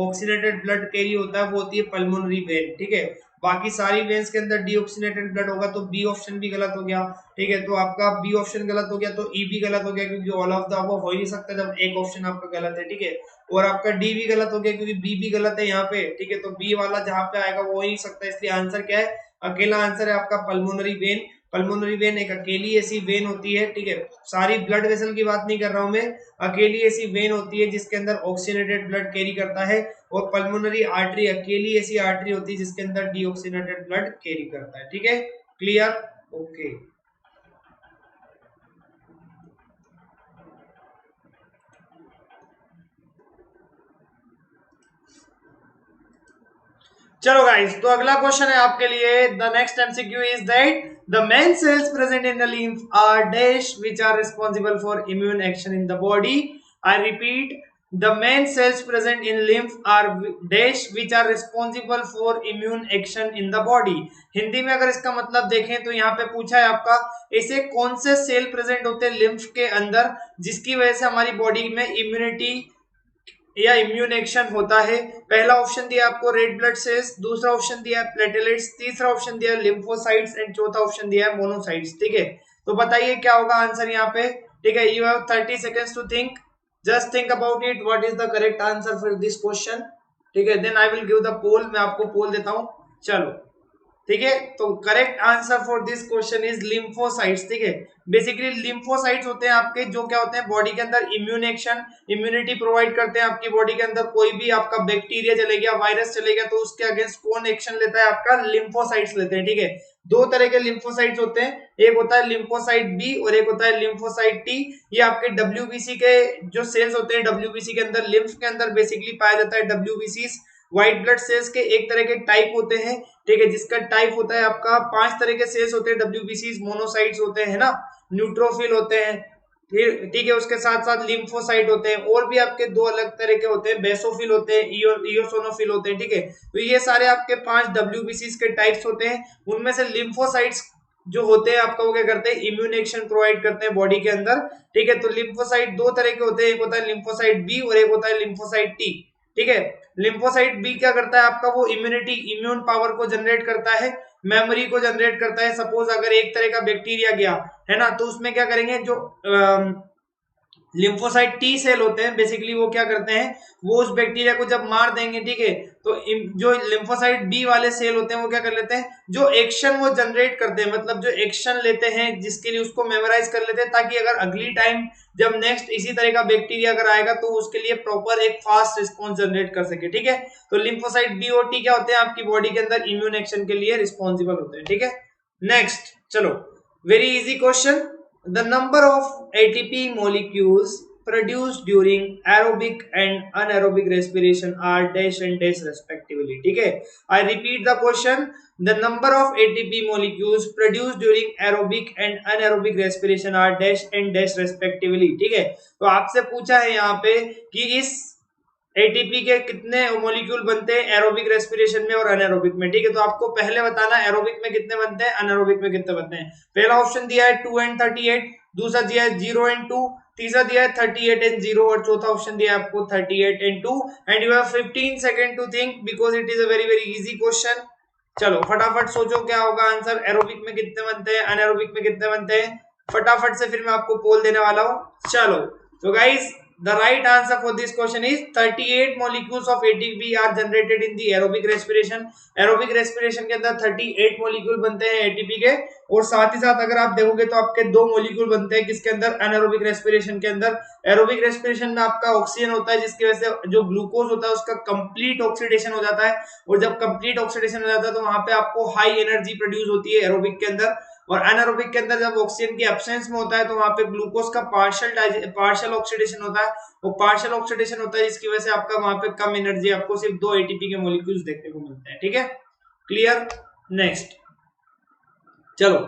[SPEAKER 1] ऑक्सीनेटेड ब्लड कैरी होता है, वो होती है पल्मोनरी वेन, ठीक है। बाकी सारी वेन्स के अंदर डीऑक्सीनेटेड ब्लड होगा, तो बी ऑप्शन भी गलत हो गया, ठीक है। तो आपका बी ऑप्शन गलत हो गया, तो ई भी गलत हो गया, क्योंकि ऑल ऑफ द अबव हो ही नहीं सकता जब एक ऑप्शन आपका गलत है, ठीक है। और आपका डी भी गलत हो गया, क्योंकि बी भी गलत है यहाँ पे, ठीक है। तो बी वाला जहां पे आएगा वो हो ही नहीं सकता, इसलिए आंसर क्या है, अकेला आंसर है आपका पल्मोनरी वेन। पल्मोनरी वेन एक अकेली ऐसी वेन होती है, ठीक है। सारी ब्लड वेसल की बात नहीं कर रहा हूं मैं, अकेली ऐसी वेन होती है जिसके अंदर ऑक्सीनेटेड ब्लड कैरी करता है, और पल्मोनरी आर्टरी अकेली ऐसी आर्टरी होती है जिसके अंदर डीऑक्सीनेटेड ब्लड कैरी करता है, ठीक है। Clear, okay. चलो गाइस, तो अगला क्वेश्चन है आपके लिए, the next MCQ is that the main cells present in the lymph are dash which are responsible for immune action in the body. I repeat, the main cells present in lymph are dash which are responsible for immune action in the body. Hindi में अगर इसका मतलब देखें तो यहाँ पे पूछा है आपका, ऐसे कौन से सेल प्रेजेंट होते हैं lymph के अंदर जिसकी वजह से हमारी बॉडी में इम्यूनिटी या इम्यून एक्शन होता है। पहला ऑप्शन दिया आपको रेड ब्लड सेल्स, दूसरा ऑप्शन दिया है प्लेटलेट्स, तीसरा ऑप्शन दिया है लिम्फोसाइट्स एंड चौथा ऑप्शन दिया है मोनोसाइट्स, ठीक है। तो बताइए क्या होगा आंसर यहाँ पे, ठीक है। You have 30 seconds to think, just think about it, what is the correct answer for this question, ठीक है। Then I will give the poll, मैं आपको पोल देता हूँ, चलो, ठीक है। तो correct answer for this question is lymphocytes, ठीक है। बेसिकली लिम्फोसाइट्स होते हैं आपके, जो क्या होते हैं बॉडी के अंदर इम्यून एक्शन, इम्यूनिटी प्रोवाइड करते हैं आपकी बॉडी के अंदर। कोई भी आपका बैक्टीरिया चले गया, वायरस चले गया, तो उसके अगेंस्ट कौन एक्शन लेता है, आपका लिम्फोसाइट्स लेते हैं, ठीक है। दो तरह के लिम्फोसाइट्स होते हैं, एक होता है लिम्फोसाइट बी और एक होता है लिम्फोसाइट टी। ये आपके डब्ल्यूबीसी के जो सेल्स होते हैं, डब्ल्यूबीसी के अंदर, लिम्फ के अंदर बेसिकली पाया जाता है डब्ल्यूबीसी। व्हाइट ब्लड सेल्स के एक तरह के टाइप होते हैं, ठीक है, जिसका टाइप होता है आपका, 5 तरह के सेल्स होते हैं डब्ल्यूबीसी, मोनोसाइट्स होते हैं ना, न्यूट्रोफिल होते हैं, फिर ठीक है, उसके साथ साथ लिम्फोसाइट होते हैं, और भी आपके 2 अलग तरह के होते हैं, बेसोफिल होते हैं, इयोसोनोफिल होते हैं, ठीक है। तो ये सारे आपके 5 डब्ल्यूबीसी के टाइप्स होते हैं। उनमें से लिम्फोसाइट्स जो होते हैं आपका, वो क्या करते हैं, इम्यून एक्शन प्रोवाइड करते हैं बॉडी के अंदर, ठीक है। तो लिम्फोसाइट 2 तरह के होते हैं, एक होता है लिम्फोसाइट बी और एक होता है लिम्फोसाइट टी, ठीक है। लिम्फोसाइट बी क्या करता है आपका, वो इम्यूनिटी, इम्यून पावर को जनरेट करता है, मेमोरी को जनरेट करता है। सपोज अगर एक तरह का बैक्टीरिया गया है ना, तो उसमें क्या करेंगे, जो लिम्फोसाइट टी सेल होते हैं, बेसिकली वो क्या करते हैं, वो उस बैक्टीरिया को जब मार देंगे, ठीक है, तो जो लिम्फोसाइट बी वाले सेल होते हैं वो क्या कर लेते हैं, जो एक्शन वो जनरेट करते हैं, मतलब जो एक्शन लेते हैं, जिसके लिए उसको मेमोराइज कर लेते हैं, ताकि अगर अगली टाइम जब नेक्स्ट इसी तरह का बैक्टीरिया अगर आएगा तो उसके लिए प्रॉपर एक फास्ट रिस्पॉन्स जनरेट कर सके, ठीक है। तो लिम्फोसाइट बी और टी क्या होते हैं, आपकी बॉडी के अंदर इम्यून एक्शन के लिए रिस्पॉन्सिबल होते हैं, ठीक है। नेक्स्ट चलो, very easy question, the number of ATP molecules produced during aerobic and anaerobic respiration are dash and dash respectively, ठीक है। I repeat the question, the number of ATP molecules produced during aerobic and anaerobic respiration are dash and dash respectively, ठीक है। तो आपसे पूछा है यहाँ पे कि इस एटीपी के कितने मॉलिक्यूल बनते हैं एरोबिक रेस्पिरेशन में और अनएरोबिक में, ठीक है। तो आपको पहले बताना एरोबिक में कितने बनते हैं, अनएरोबिक में कितने बनते हैं। पहला ऑप्शन दिया है 2 and 38, दूसरा दिया है 0 and 2, तीसरा दिया है 38 and 0 और चौथा ऑप्शन दिया है आपको 38 and 2 and you have 15 second to think because it is a very very easy question. चलो फटाफट सोचो क्या होगा आंसर, एरोबिक में कितने बनते हैं, अनएरोबिक में कितने बनते हैं, फटाफट से फिर मैं आपको पोल देने वाला हूं। चलो तो guys the right answer for this question is 38 molecules of ATP are generated in the aerobic respiration। aerobic respiration के अंदर 38 मॉलिक्यूल बनते हैं ATP के, और साथ ही साथ अगर आप देखोगे तो आपके 2 मॉलिक्यूल बनते हैं किसके अंदर, anaerobic respiration के अंदर। एरोबिक रेस्पिरेशन में आपका ऑक्सीजन होता है जिसकी वजह से जो ग्लूकोज होता है उसका कंप्लीट ऑक्सीडेशन हो जाता है, और जब कंप्लीट ऑक्सीडेशन हो जाता है तो वहां पे आपको हाई एनर्जी प्रोड्यूस होती है एरोबिक के अंदर। और एनारोबिक के अंदर जब ऑक्सीजन की एब्सेंस में होता है तो वहां पे ग्लूकोज का पार्शियल ऑक्सीडेशन होता है, वो पार्शियल ऑक्सीडेशन होता है जिसकी वजह से आपका वहां पे कम एनर्जी, आपको सिर्फ 2 एटीपी के मॉलिक्यूल्स देखने को मिलते हैं, ठीक है, क्लियर। नेक्स्ट चलो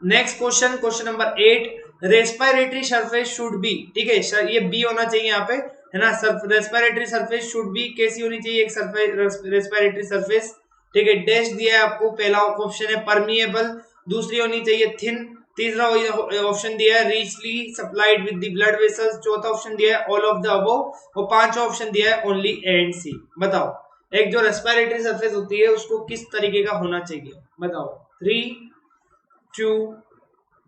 [SPEAKER 1] next question, question number 8, respiratory surface should be, ठीक है सर ये बी होना चाहिए यहाँ पे, है ना। रेस्पिरेटरी सरफेस शुड बी कैसी होनी चाहिए एक सरफेस, रेस्पिरेटरी सरफेस, ठीक है। डैश दिया है आपको, पहला ऑप्शन है परमिएबल, दूसरी होनी चाहिए थिन, तीसरा ऑप्शन दिया है richly supplied with the blood vessels, चौथा ऑप्शन दिया है ऑल ऑफ द अबव, और पांचवा ऑप्शन दिया है ओनली ए एंड सी। बताओ एक जो रेस्पिरेटरी सरफेस होती है उसको किस तरीके का होना चाहिए, बताओ। 3 2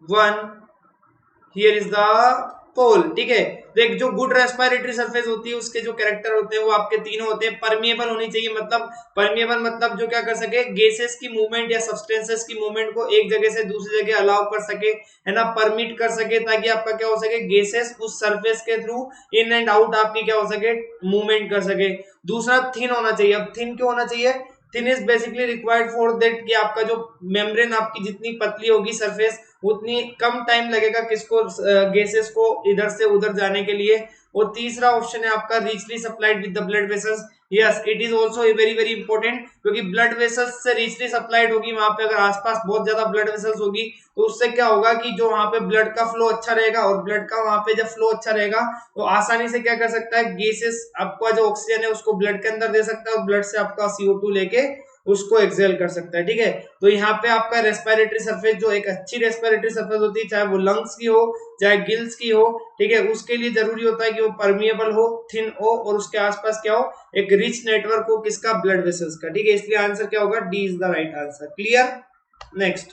[SPEAKER 1] 1, हियर इज द पोल, ठीक है। तो एक जो गुड रेस्पिरेटरी सरफेस होती है उसके जो कैरेक्टर होते हैं वो आपके तीनों होते हैं। परमिएबल होनी चाहिए, मतलब परमिएबल मतलब जो क्या कर सके, गैसेस की मूवमेंट या सब्सटेंसेस की मूवमेंट को एक जगह से दूसरी जगह अलाउ कर सके, है ना, परमिट कर सके, ताकि आपका क्या हो सके, गैसेस उस सरफेस के थ्रू इन एंड आउट आपकी क्या हो सके, मूवमेंट कर सके। दूसरा थिन होना चाहिए। अब थिन क्यों होना चाहिए, thin is basically required for that कि आपका जो मेम्ब्रेन आपकी जितनी पतली होगी सरफेस उतनी कम टाइम लगेगा किसको, गैसेस को इधर से उधर जाने के लिए। और तीसरा ऑप्शन है आपका richly supplied with the blood vessels, yes it is also very very important, क्योंकि ब्लड वेसल्स से रिचली सप्लाइड होगी, वहां पे अगर आसपास बहुत ज्यादा ब्लड वेसल्स होगी तो उससे क्या होगा कि जो वहां पे ब्लड का फ्लो अच्छा रहेगा, और ब्लड का वहां पे जब फ्लो अच्छा रहेगा तो आसानी से क्या कर सकता है, गैसेस आपका जो ऑक्सीजन है उसको ब्लड के अंदर दे सकता है, और ब्लड से आपका CO2 लेके उसको एक्सेल कर सकता है, ठीक है। तो यहाँ पे आपका रेस्पिरेटरी सरफेस जो एक अच्छी रेस्पिरेटरी सरफेस होती है, चाहे वो लंग्स की हो चाहे गिल्स की हो, ठीक है, उसके लिए जरूरी होता है कि वो परमिएबल हो, थिन हो, और उसके आसपास क्या हो, एक रिच नेटवर्क हो किसका, ब्लड वेसल्स का, ठीक है। इसलिए आंसर क्या होगा, D is the right answer, clear. Next,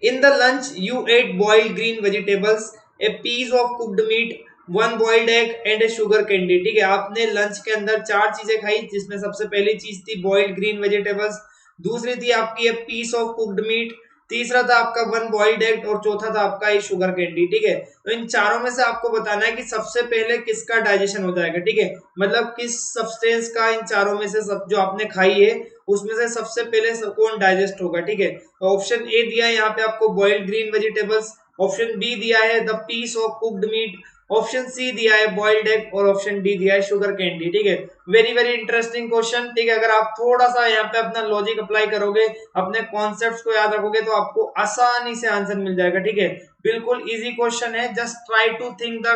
[SPEAKER 1] in the lunch you ate boiled green vegetables, a piece of cooked meat, 1 boiled egg and a sugar candy, ठीक है। आपने लंच के अंदर 4 चीजें खाई, जिसमें सबसे पहली चीज थी बॉइल्ड ग्रीन वेजिटेबल्स, दूसरी थी आपकी a piece of cooked meat, तीसरा था आपका 1 बॉइल्ड एग, और चौथा था आपका ये शुगर कैंडी, ठीक है। तो इन चारों में से आपको बताना है कि सबसे पहले किसका डाइजेशन हो जाएगा, ठीक है, मतलब किस सब्सटेंस का इन चारों में से सब जो आपने खाई है उसमें से सबसे पहले कौन डाइजेस्ट होगा, ठीक है। ऑप्शन ए दिया है यहाँ पे आपको boiled green vegetables, option B दिया है the piece of cooked meat, option C दिया है बॉइल्ड एग, और ऑप्शन डी दिया है शुगर कैंडी, ठीक है। वेरी वेरी इंटरेस्टिंग क्वेश्चन, ठीक है। अगर आप थोड़ा सा यहाँ पे अपना लॉजिक अप्लाई करोगे, अपने कॉन्सेप्ट्स को याद रखोगे तो आपको आसानी से आंसर मिल जाएगा, ठीक है। बिल्कुल इजी क्वेश्चन है, just try to think the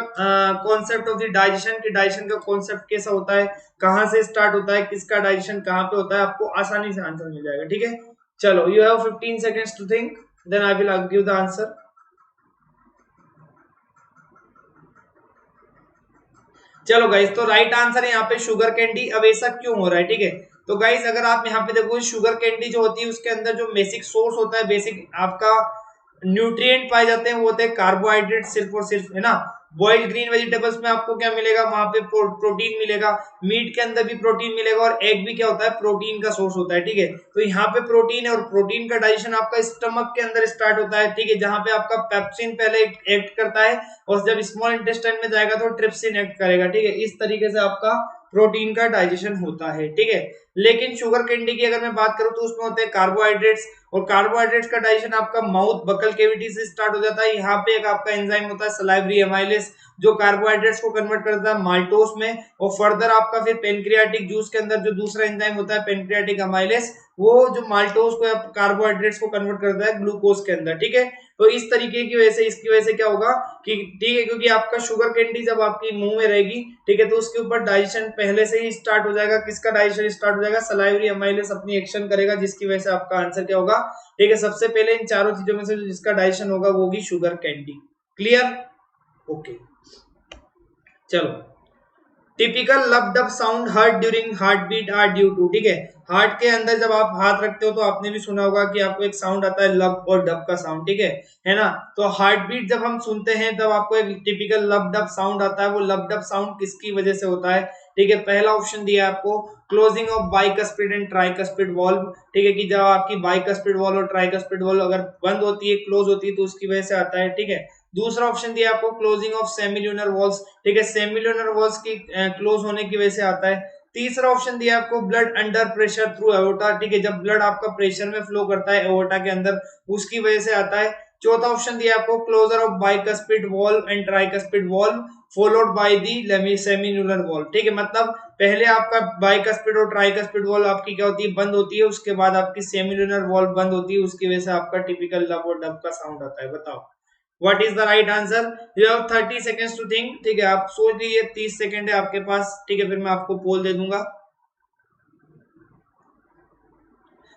[SPEAKER 1] concept of the digestion, कि डाइजेशन का कॉन्सेप्ट कैसा होता है, कहां से स्टार्ट होता है, किसका डाइजेशन कहां पे होता है, आपको आसानी से आंसर मिल जाएगा, ठीक है। चलो you have 15 seconds to think, then I will give the answer. चलो गाइस, तो राइट आंसर है यहाँ पे शुगर कैंडी। अब ऐसा क्यों हो रहा है, ठीक है। तो गाइस अगर आप यहाँ पे देखो, शुगर कैंडी जो होती है उसके अंदर जो बेसिक सोर्स होता है, बेसिक आपका न्यूट्रिएंट पाए जाते हैं वो होते हैं कार्बोहाइड्रेट सिर्फ और सिर्फ, है ना। बॉइल्ड ग्रीन वेजिटेबल्स में आपको क्या मिलेगा, वहां पे प्रोटीन मिलेगा, मीट के अंदर भी प्रोटीन मिलेगा, और एग भी क्या होता है, प्रोटीन का सोर्स होता है, ठीक है। तो यहाँ पे प्रोटीन है, और प्रोटीन का डाइजेशन आपका स्टमक के अंदर स्टार्ट होता है, ठीक है, जहां पे आपका पेप्सिन पहले एक्ट करता है, और जब स्मॉल इंटेस्टाइन में जाएगा तो ट्रिप्सिन एक्ट करेगा, ठीक है। इस तरीके से आपका प्रोटीन का डाइजेशन होता है, ठीक है। लेकिन शुगर कैंडी की अगर मैं बात करूं तो उसमें होते हैं कार्बोहाइड्रेट्स, और कार्बोहाइड्रेट्स का डाइजेशन आपका माउथ बकल कैविटी से स्टार्ट हो जाता है। यहाँ पे एक आपका एंजाइम होता है सलाइवरी एमाइलेस, जो कार्बोहाइड्रेट्स को कन्वर्ट करता है माल्टोस में, और फर्दर आपका फिर पेनक्रियाटिक जूस के अंदर जो दूसरा एंजाइम होता है पेनक्रियाटिक अमाइलेस, वो जो माल्टोस को कार्बोहाइड्रेट्स को कन्वर्ट करता है ग्लूकोज के अंदर, ठीक है। तो इस तरीके की वजह से, इसकी वजह से क्या होगा कि ठीक है, क्योंकि आपका शुगर कैंडी जब आपकी मुंह में रहेगी, ठीक है, तो उसके ऊपर डाइजेशन पहले से ही स्टार्ट हो जाएगा। किसका डाइजेशन स्टार्ट हो जाएगा? सलाइवरी अमाइलेस अपनी एक्शन करेगा, जिसकी वजह से आपका आंसर क्या होगा? ठीक है, सबसे पहले इन चारों चीजों में से जिसका डाइजेशन होगा वो होगी शुगर कैंडी। क्लियर? ओके, चलो। Typical lub dub sound heard during heart beat are due to, ठीक है, हार्ट के अंदर जब आप हाथ रखते हो तो आपने भी सुना होगा कि आपको एक साउंड आता है लब और डब का साउंड, ठीक है ना। तो हार्ट बीट जब हम सुनते हैं तब आपको एक टिपिकल लब डब साउंड आता है। वो लब डब साउंड किसकी वजह से होता है? ठीक है, पहला ऑप्शन दिया है आपको, closing of bicuspid and tricuspid valve, ठीक है, कि जब आपकी बाइकस्पिड वॉल्व और ट्राइकस्पिड वॉल्व अगर बंद होती है, क्लोज होती है, तो उसकी वजह से आता है, ठीक है। दूसरा ऑप्शन दिया आपको, क्लोजिंग ऑफ सेमिल्यूनर वॉल्स, ठीक है, सेमिल्यूनर वॉल्स की क्लोज होने की वजह से आता है। तीसरा ऑप्शन दिया आपको, blood under pressure through aorta, ठीक है, जब ब्लड आपका प्रेशर में फ्लो करता है एओर्टा के अंदर, उसकी वजह से आता है। चौथा ऑप्शन दिया आपको, closure of bicuspid valve and tricuspid valve followed by the semilunar valve, ठीक है, मतलब पहले आपका बाइकस्पिड और ट्राइकस्पिड वॉल्व आपकी क्या होती है? बंद होती है, उसके बाद आपकी सेमिल्यूनर वॉल्व बंद होती है, उसकी वजह से आपका टिपिकल लब और डब का साउंड आता है। बताओ what is the right answer? You have 30 seconds to think, ठीक है, आप सोच लीजिए, 30 सेकंड है आपके पास, ठीक है, फिर मैं आपको पोल दे दूंगा।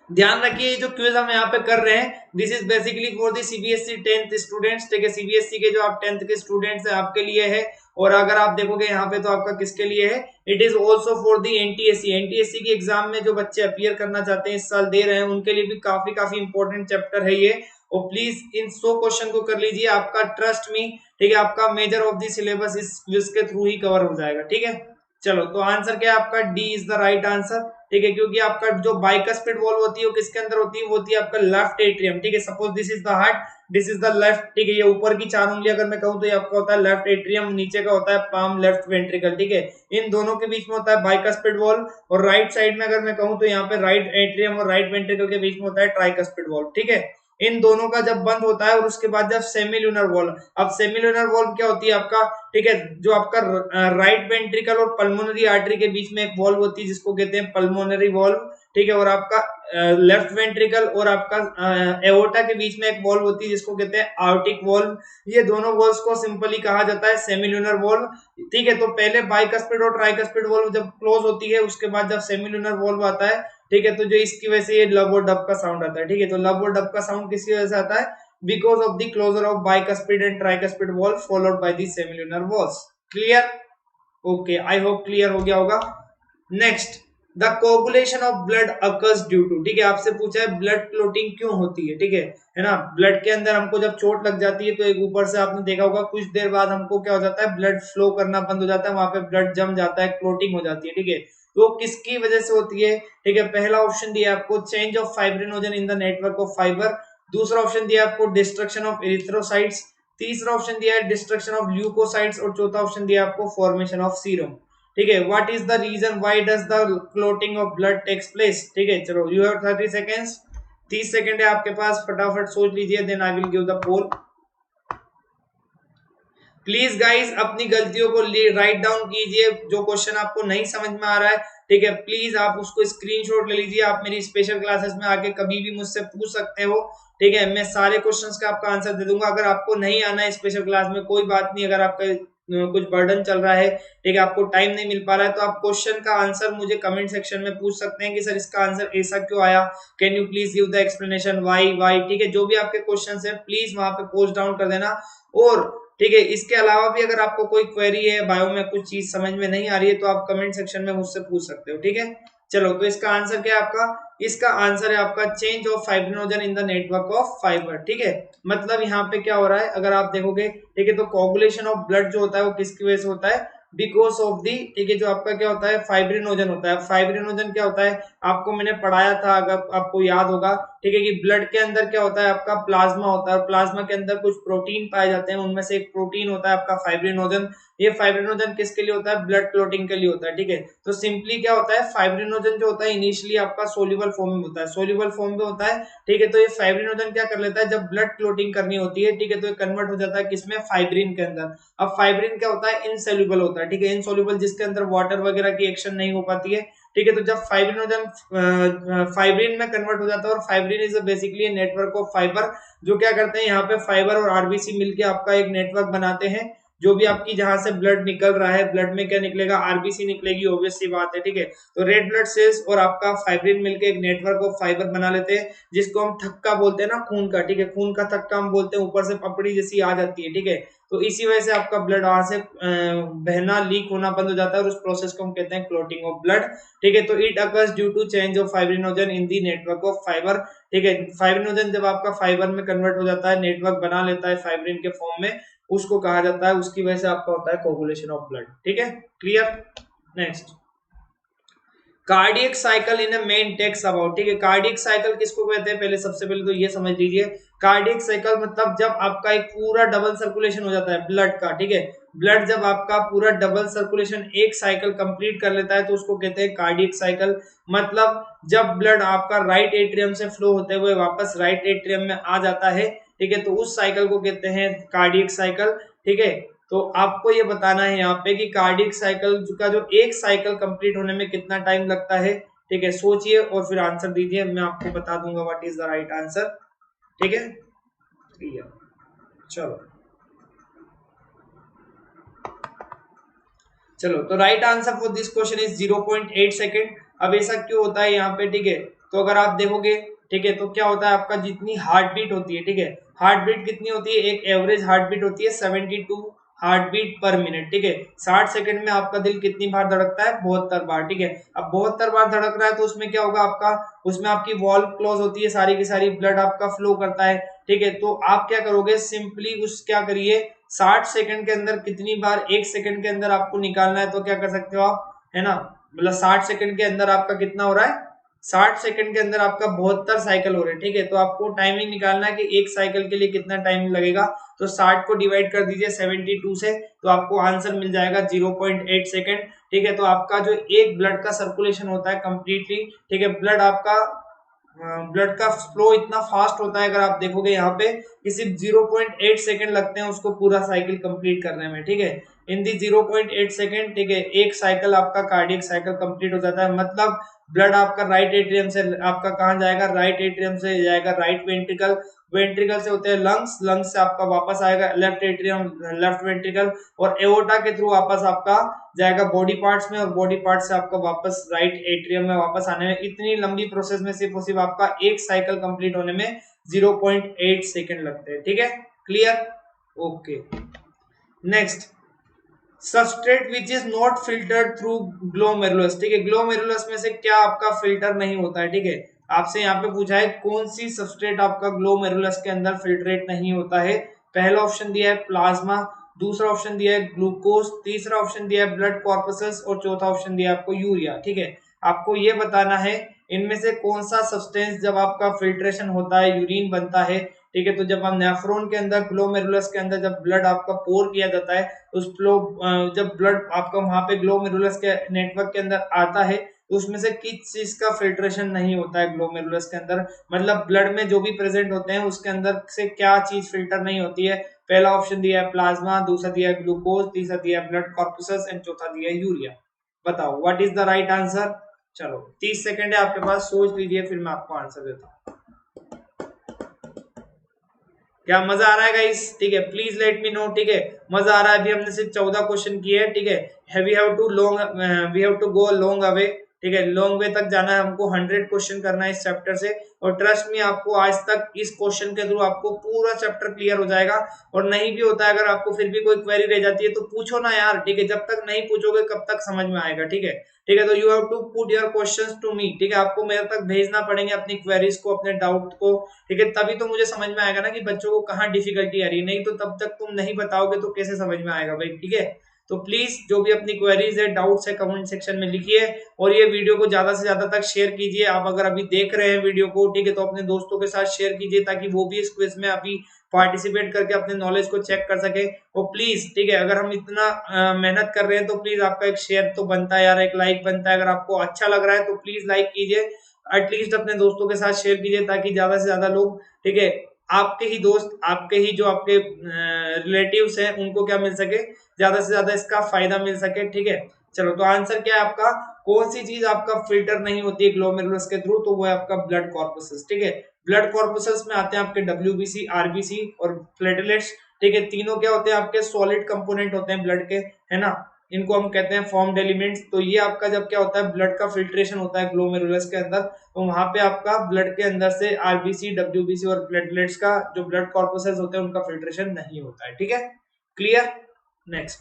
[SPEAKER 1] ध्यान रखिए, जो क्विज हम यहाँ पे कर रहे हैं, this is basically for the CBSE 10th students, ठीक है, सीबीएसई के जो आप 10th के स्टूडेंट्स हैं आपके लिए है। और अगर आप देखोगे यहाँ पे तो आपका किसके लिए है? It is also for the NTSC, NTSC की एग्जाम में जो बच्चे अपीयर करना चाहते हैं, इस साल दे रहे हैं, उनके लिए भी काफी इंपॉर्टेंट चैप्टर है ये। और प्लीज इन 100 क्वेश्चन को कर लीजिए, आपका ट्रस्ट मी, ठीक है, आपका मेजर ऑफ द सिलेबस इस क्विज के थ्रू ही कवर हो जाएगा, ठीक है। चलो, तो आंसर क्या है आपका? D is the right answer, ठीक है, क्योंकि आपका जो बाइकस्पिड वॉल्व होती है वो किसके अंदर होती है? वो होती है आपका लेफ्ट एट्रियम, ठीक है। Suppose this is the heart, this is the left, ठीक है, ये ऊपर की चार उंगली अगर मैं कहूँ तो ये आपका होता है लेफ्ट एट्रियम, नीचे का होता है पाम लेफ्ट वेंट्रिकल, ठीक है। इन दोनों के बीच में होता है बाइकस्पिड वॉल्व, और राइट साइड में अगर मैं कहूँ तो यहाँ पे राइट एट्रियम और राइट वेंट्रिकल के बीच में होता है ट्राइकस्पिड वॉल्व, ठीक है। इन दोनों का जब बंद होता है और उसके बाद जब सेमिल्यूनर वॉल्व, अब सेमिल्यूनर वॉल्व क्या होती है आपका? ठीक है, जो आपका राइट वेंट्रिकल और पल्मोनरी आर्टरी के बीच में एक वॉल्व होती है जिसको कहते हैं पल्मोनरी वॉल्व, ठीक है, और आपका लेफ्ट वेंट्रिकल और आपका एओर्टा के बीच में एक वॉल्व होती है जिसको कहते हैं आर्टिक वॉल्व। ये दोनों वॉल्व्स को सिंपली कहा जाता है सेमिल्यूनर वॉल्व, ठीक है। तो पहले बाइकस्पिड और ट्राइकस्पिड वॉल्व जब क्लोज होती है, उसके बाद जब सेमिल्यूनर वॉल्व आता है, ठीक है, तो जो इसकी वजह से ये लब और डब का साउंड आता है, ठीक है। तो लब और डब का साउंड किसकी वजह से आता है? Because of the closure of bicuspid and tricuspid valve followed by the semilunar valves. Clear? Okay, I hope clear हो गया होगा। Next, the coagulation of blood occurs due to, ठीक है, आपसे पूछा है ब्लड क्लोटिंग क्यों होती है ना। ब्लड के अंदर हमको जब चोट लग जाती है तो एक ऊपर से आपने देखा होगा कुछ देर बाद हमको क्या हो जाता है? ब्लड फ्लो करना बंद हो जाता है, वहां पे ब्लड जम जाता है, क्लोटिंग हो जाती है, ठीक है। तो किसकी वजह से होती है? ठीक है, पहला ऑप्शन दिया आपको, change of fibrinogen in the network of fibre. दूसरा ऑप्शन दिया आपको, डिस्ट्रक्शन ऑफ एरिथ्रोसाइट्स। तीसरा ऑप्शन दिया है डिस्ट्रक्शन ऑफ ल्यूकोसाइट्स, और चौथा ऑप्शन दिया आपको फॉर्मेशन ऑफ सीरम, ठीक है। What is the reason why does the clotting of blood takes place, ठीक है। चलो, यू हैव 30 सेकंड्स, 30 सेकंड है आपके पास, फटाफट सोच लीजिए, then I will give the poll. Please guys, अपनी गलतियों को राइट डाउन कीजिए, जो क्वेश्चन आपको नहीं समझ में आ रहा है, ठीक है, प्लीज आप उसको स्क्रीनशॉट ले लीजिए। आप मेरी स्पेशल क्लासेस में आके कभी भी मुझसे पूछ सकते हो, ठीक है, मैं सारे क्वेश्चंस का आपका आंसर दे दूंगा। अगर आपको नहीं आना है स्पेशल क्लास में, कोई बात नहीं, अगर आपका कुछ बर्डन चल रहा है, ठीक है, आपको टाइम नहीं मिल पा रहा है, तो आप क्वेश्चन का आंसर मुझे कमेंट सेक्शन में पूछ सकते हैं कि सर इसका आंसर ऐसा क्यों आया, can you please give the explanation why, ठीक है। जो भी आपके क्वेश्चंस हैं प्लीज वहां पे पोस्ट डाउन कर देना। और ठीक है, इसके अलावा भी अगर आपको कोई क्वेरी है, बायो में कुछ चीज समझ में नहीं आ रही है, तो आप कमेंट सेक्शन में मुझसे पूछ सकते हो, ठीक है। चलो, तो इसका आंसर क्या है आपका? इसका आंसर है आपका change of fibrinogen in the network of fibre, ठीक है। मतलब यहाँ पे क्या हो रहा है, अगर आप देखोगे, ठीक है, तो कोगुलेशन ऑफ ब्लड जो होता है वो किसकी वजह से होता है? बिकॉज ऑफ दी, ठीक है, जो आपका क्या होता है? फाइब्रिनोजन होता है। फाइब्रिनोजन क्या होता है? आपको मैंने पढ़ाया था, अगर आपको याद होगा, ठीक है, कि ब्लड के अंदर क्या होता है आपका प्लाज्मा होता है, और प्लाज्मा के अंदर कुछ प्रोटीन पाए जाते हैं, उनमें से एक प्रोटीन होता है आपका फाइब्रिनोजन। ये फाइब्रिनोजन किसके लिए होता है? ब्लड क्लोटिंग के लिए होता है, ठीक है। तो सिंपली क्या होता है, फाइब्रिनोजन जो होता है इनिशियली आपका सोल्यूबल फॉर्म में होता है, सोल्यूबल फॉर्म में होता है, ठीक है। तो ये फाइब्रिनोजन क्या कर लेता है, जब ब्लड क्लोटिंग करनी होती है, ठीक है, तो ये कन्वर्ट हो जाता है किसमें? फाइब्रिन के अंदर। अब फाइब्रिन क्या होता है? इनसोल्यूबल होता है, ठीक है, इनसोल्यूबल, जिसके अंदर वाटर वगैरह की एक्शन नहीं हो पाती है, ठीक है। तो जब फाइब्रिनोजन फाइब्रिन में कन्वर्ट हो जाता है, और fibrin is basically network of fibre, जो क्या करते हैं यहाँ पे फाइबर और आरबीसी मिलके आपका एक नेटवर्क बनाते हैं। जो भी आपकी जहां से ब्लड निकल रहा है, ब्लड में क्या निकलेगा? आरबीसी निकलेगी, ऑब्वियस सी बात है, ठीक है। तो रेड ब्लड सेल्स और आपका फाइब्रिन मिलके एक नेटवर्क ऑफ फाइबर बना लेते हैं, जिसको हम थक्का बोलते हैं ना, खून का, ठीक है, खून का थक्का हम बोलते हैं, ऊपर से पपड़ी जैसी आ जाती है, ठीक है। तो इसी वजह से आपका ब्लड वहां से बहना, लीक होना बंद हो जाता है, और उस प्रोसेस को हम कहते हैं क्लोटिंग ऑफ ब्लड, ठीक है। तो it occurs due to change of fibrinogen in the network of fibre, ठीक है। फाइब्रिनोजन जब आपका फाइबर में कन्वर्ट हो जाता है, नेटवर्क बना लेता है फाइब्रिन के फॉर्म में, उसको कहा जाता है, उसकी वजह से आपका होता है कोगुलेशन ऑफ ब्लड, ठीक है, clear. Next, cardiac cycle in a man takes about, ठीक है। कार्डियक साइकिल किसको कहते हैं? पहले सबसे पहले तो ये समझ लीजिए, कार्डियक साइकिल मतलब जब आपका एक पूरा डबल सर्कुलेशन हो जाता है ब्लड का, ठीक है। ब्लड जब आपका पूरा डबल सर्कुलेशन एक साइकिल कंप्लीट कर लेता है, तो उसको कहते हैं कार्डियक साइकिल। मतलब जब ब्लड आपका राइट एट्रियम से फ्लो होते हुए वापस राइट एट्रियम में आ जाता है, ठीक है, तो उस साइकिल को कहते हैं कार्डियक साइकिल, ठीक है। तो आपको ये बताना है यहाँ पे कि कार्डियक साइकिल का जो एक साइकिल कंप्लीट होने में कितना टाइम लगता है, ठीक है। सोचिए और फिर आंसर दीजिए, मैं आपको बता दूंगा what is the right answer, ठीक है। चलो चलो, तो right answer for this question is 0.8 second. अब ऐसा क्यों होता है यहाँ पे, ठीक है। तो अगर आप देखोगे, ठीक है, तो क्या होता है आपका जितनी हार्ट बीट होती है, ठीक है, हार्ट बीट कितनी होती है? एक एवरेज हार्ट बीट होती है 72 हार्ट बीट पर मिनट, ठीक है। 60 सेकंड में आपका दिल कितनी बार धड़कता है? 72 बार, ठीक है। अब 72 बार धड़क रहा है, तो उसमें क्या होगा आपका? उसमें आपकी वॉल्व क्लोज होती है, सारी की सारी ब्लड आपका फ्लो करता है, ठीक है। तो आप क्या करोगे? सिंपली उस क्या करिए, 60 सेकंड के अंदर कितनी बार एक सेकंड के अंदर आपको निकालना है, तो क्या कर सकते हो आप, है ना। मतलब 60 सेकंड के अंदर आपका कितना हो रहा है? 60 सेकंड के अंदर आपका 72 साइकिल हो रहे हैं, ठीक है। तो आपको टाइमिंग निकालना है कि एक साइकिल के लिए कितना टाइम लगेगा। तो 60 को डिवाइड कर दीजिए 72 से, तो आपको आंसर मिल जाएगा 0.8 सेकंड, ठीक है। तो आपका जो एक ब्लड का सर्कुलेशन होता है कंप्लीटली, ठीक है, ब्लड का फ्लो इतना फास्ट होता है, अगर आप देखोगे यहाँ पे कि सिर्फ 0.8 सेकंड लगते हैं उसको पूरा साइकिल कंप्लीट करने में, ठीक है। इन दी 0.8 सेकंड, ठीक है, एक साइकिल आपका कार्डियक साइकिल कंप्लीट हो जाता है। मतलब ब्लड आपका राइट एट्रियम से आपका कहाँ जाएगा? राइट एट्रियम से जाएगा राइट वेंट्रिकल, वेंट्रिकल से होते हैं लंग्स, लंग्स से आपका वापस आएगा लेफ्ट एट्रियम, लेफ्ट वेंट्रिकल, और एओर्टा के थ्रू वापस आपका जाएगा बॉडी पार्ट्स में, और बॉडी पार्ट्स से आपका वापस राइट एट्रियम में वापस आने में इतनी लंबी प्रोसेस में सिर्फ और सिर्फ आपका एक साइकिल कंप्लीट होने में 0.8 सेकंड लगते हैं, ठीक है, clear, okay. Next, substrate which is not filtered through glomerulus, ठीक है। ग्लोमेरुलस में से क्या आपका फिल्टर नहीं होता है, ठीक है। आपसे यहाँ पे पूछा है कौन सी सबस्ट्रेट आपका ग्लोमेरुलस के अंदर फिल्ट्रेट नहीं होता है। पहला ऑप्शन दिया है प्लाज्मा, दूसरा ऑप्शन दिया है ग्लूकोज, तीसरा ऑप्शन दिया है ब्लड कॉर्पसेस, और चौथा ऑप्शन दिया है आपको यूरिया, ठीक है। आपको ये बताना है इनमें से कौन सा सब्सटेंस जब आपका फिल्ट्रेशन होता है, यूरिन बनता है, ठीक है। तो जब हम नेफ्रॉन के अंदर, ग्लोमेरुलस के अंदर जब ब्लड आपका पोर किया जाता है, उस फ्लो जब ब्लड आपका वहां पे ग्लोमेरुलस के नेटवर्क के अंदर आता है, तो उसमें से किस चीज का फिल्ट्रेशन नहीं होता है ग्लोमेरुलस के अंदर। मतलब ब्लड में जो भी प्रेजेंट होते हैं उसके अंदर से क्या चीज फिल्टर नहीं होती है। पहला ऑप्शन दिया है प्लाज्मा, दूसरा दिया है ग्लूकोज, तीसरा दिया है ब्लड कॉर्पसेस, एंड चौथा दिया है यूरिया। बताओ what is the right answer. चलो 30 सेकंड है आपके पास, सोच लीजिए, फिर मैं आपको आंसर देता हूँ। क्या मजा आ रहा है गाइस? ठीक है, प्लीज लेट मी नो, ठीक है, मजा आ रहा है। अभी हमने सिर्फ 14 क्वेश्चन किए हैं, ठीक है। We have to go long away, ठीक है, लॉन्ग वे तक जाना है हमको। 100 क्वेश्चन करना है इस चैप्टर से, और ट्रस्ट में आपको आज तक इस क्वेश्चन के थ्रू आपको पूरा चैप्टर क्लियर हो जाएगा। और नहीं भी होता है, अगर आपको फिर भी कोई क्वेरी रह जाती है तो पूछो ना यार, ठीक है। जब तक नहीं पूछोगे कब तक समझ में आएगा, ठीक है, ठीक है। तो you have to put your questions to me, ठीक है। आपको मेरे तक भेजना पड़ेंगे अपनी क्वेरीज को, अपने डाउट को, ठीक है। तभी तो मुझे समझ में आएगा ना कि बच्चों को कहाँ डिफिकल्टी आ रही है। नहीं तो तब तक तुम नहीं बताओगे तो कैसे समझ में आएगा भाई, ठीक है। तो प्लीज जो भी अपनी क्वेरीज है, डाउट्स है, कमेंट सेक्शन में लिखिए और ये वीडियो को ज्यादा से ज्यादा तक शेयर कीजिए। आप अगर अभी देख रहे हैं वीडियो को, ठीक है, तो अपने दोस्तों के साथ शेयर कीजिए ताकि वो भी इस क्विज में अभी पार्टिसिपेट करके अपने नॉलेज को चेक कर सके। और प्लीज, ठीक है, अगर हम इतना मेहनत कर रहे हैं तो प्लीज आपका एक शेयर तो बनता है यार, एक लाइक बनता है। अगर आपको अच्छा लग रहा है तो प्लीज लाइक कीजिए, एटलीस्ट अपने दोस्तों के साथ शेयर कीजिए ताकि ज्यादा से ज्यादा लोग, ठीक है, आपके ही दोस्त, आपके ही जो आपके रिलेटिव्स हैं उनको क्या मिल सके, ज्यादा से ज्यादा इसका फायदा मिल सके, ठीक है। चलो, तो आंसर क्या है आपका, कौन सी चीज आपका फिल्टर नहीं होती है ग्लोमेरुलस के थ्रू, तो वो है आपका ब्लड कॉर्पसेस, ठीक है। ब्लड कॉर्पसेस में आते हैं आपके डब्ल्यूबीसी, आरबीसी और प्लेटलेट्स, ठीक है। तीनों क्या होते हैं आपके सॉलिड कंपोनेंट होते हैं ब्लड के, है ना, इनको हम कहते हैं फॉर्म्ड एलिमेंट्स। तो ये आपका जब क्या होता है, ब्लड का फिल्ट्रेशन होता है ग्लोमेरुलस के अंदर, तो वहां पे आपका ब्लड के अंदर से आरबीसी, डब्ल्यूबीसी और प्लेटलेट्स का जो ब्लड कॉर्पसेस होते हैं उनका फिल्ट्रेशन नहीं होता है, ठीक है, क्लियर। नेक्स्ट,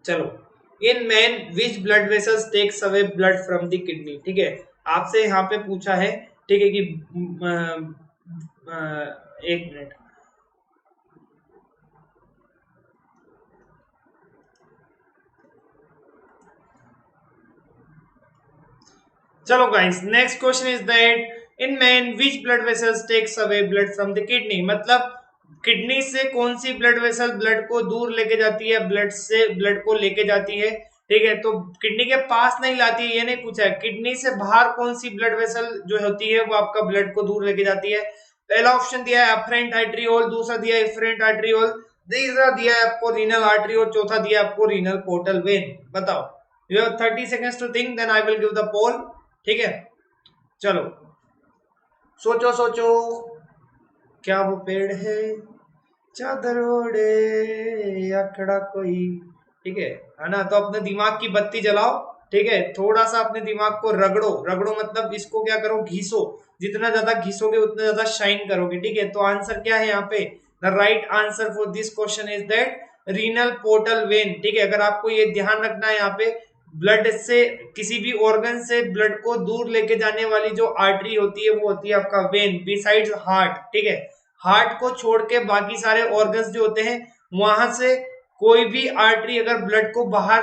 [SPEAKER 1] चलो, in man which blood vessels takes away blood from the kidney, ठीक है, आपसे यहाँ पे पूछा है, ठीक है, कि एक मिनट, चलो guys, next question is that in man which blood vessels takes away blood from the kidney, मतलब किडनी से कौन सी ब्लड वेसल ब्लड को दूर लेके जाती है, ब्लड से ब्लड को लेके जाती है, ठीक है। तो किडनी के पास नहीं लाती है, ये नहीं पूछा है, किडनी से बाहर कौन सी ब्लड वेसल जो होती है वो आपका ब्लड को दूर लेके जाती है। पहला ऑप्शन दिया है अफरेंट आर्टरियोल, दूसरा दिया है इफरेंट आर्टरियोल, तीसरा दिया है आपको रीनल आर्टरी और चौथा दिया है आपको रीनल पोर्टल वेन। बताओ, you have 30 seconds to think, then I will give the poll, ठीक है। चलो, सोचो सोचो, क्या वो पेड़ है चादर ओढ़े या खड़ा कोई, ठीक है ना। तो अपने दिमाग की बत्ती जलाओ, ठीक है, थोड़ा सा अपने दिमाग को रगड़ो, रगड़ो मतलब इसको क्या करो, घिसो, जितना ज्यादा घिसोगे उतना ज्यादा शाइन करोगे, ठीक है। तो आंसर क्या है यहाँ पे, the right answer for this question is that renal portal when, ठीक है। अगर आपको ये ध्यान रखना है, यहाँ पे ब्लड से, किसी भी ऑर्गन से ब्लड को दूर लेके जाने वाली जो आर्टरी होती है वो होती है आपका वेन, बिसाइड्स हार्ट, ठीक है। हार्ट को छोड़ के बाकी सारे ऑर्गन्स जो होते हैं वहां से कोई भी आर्टरी अगर ब्लड को बाहर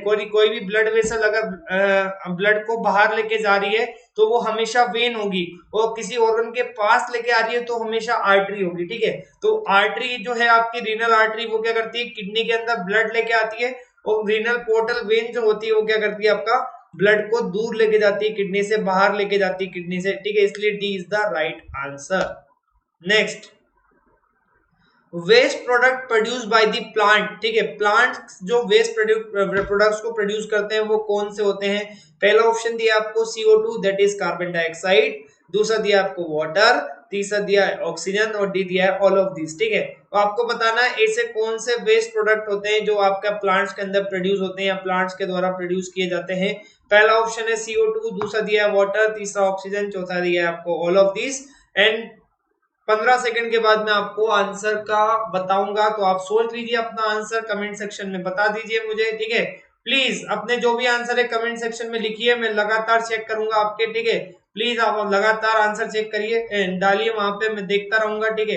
[SPEAKER 1] कोई भी ब्लड वेसल अगर ब्लड को बाहर लेके जा रही है तो वो हमेशा वेन होगी, और किसी ऑर्गन के पास लेके आ रही है तो हमेशा आर्टरी होगी, ठीक है। तो आर्टरी जो है आपकी रीनल आर्टरी, वो क्या करती है, किडनी के अंदर ब्लड लेके आती है, और रीनल पोर्टल वेन जो होती है वो क्या करती है, आपका ब्लड को दूर लेके जाती है, किडनी से बाहर लेके जाती है, किडनी से, ठीक है। इसलिए D is the right answer. Next, waste product produce by the plant, ठीक है, प्लांट जो वेस्ट प्रोडक्ट्स को प्रोड्यूस करते हैं वो कौन से होते हैं। पहला ऑप्शन दिया आपको CO2, that is carbon dioxide, दूसरा दिया आपको वाटर, तीसरा दिया ऑक्सीजन, और डी दिया है ऑल ऑफ दिस, ठीक है। तो आपको बताना है ऐसे कौन से वेस्ट प्रोडक्ट होते हैं जो आपका प्लांट्स के अंदर प्रोड्यूस होते हैं या प्लांट्स के द्वारा प्रोड्यूस किए जाते हैं। पहला ऑप्शन है CO2, दूसरा दिया है वाटर, तीसरा ऑक्सीजन, चौथा दिया है आपको all of this. And 15 second के बाद मैं आपको आंसर का बताऊंगा, तो आप सोच लीजिए अपना आंसर, कमेंट सेक्शन में बता दीजिए मुझे, ठीक है। प्लीज अपने जो भी आंसर है कमेंट सेक्शन में लिखिए, मैं लगातार चेक करूंगा आपके, ठीक है। प्लीज आप लगातार आंसर चेक करिए, डालिए वहां पे, मैं देखता रहूंगा, ठीक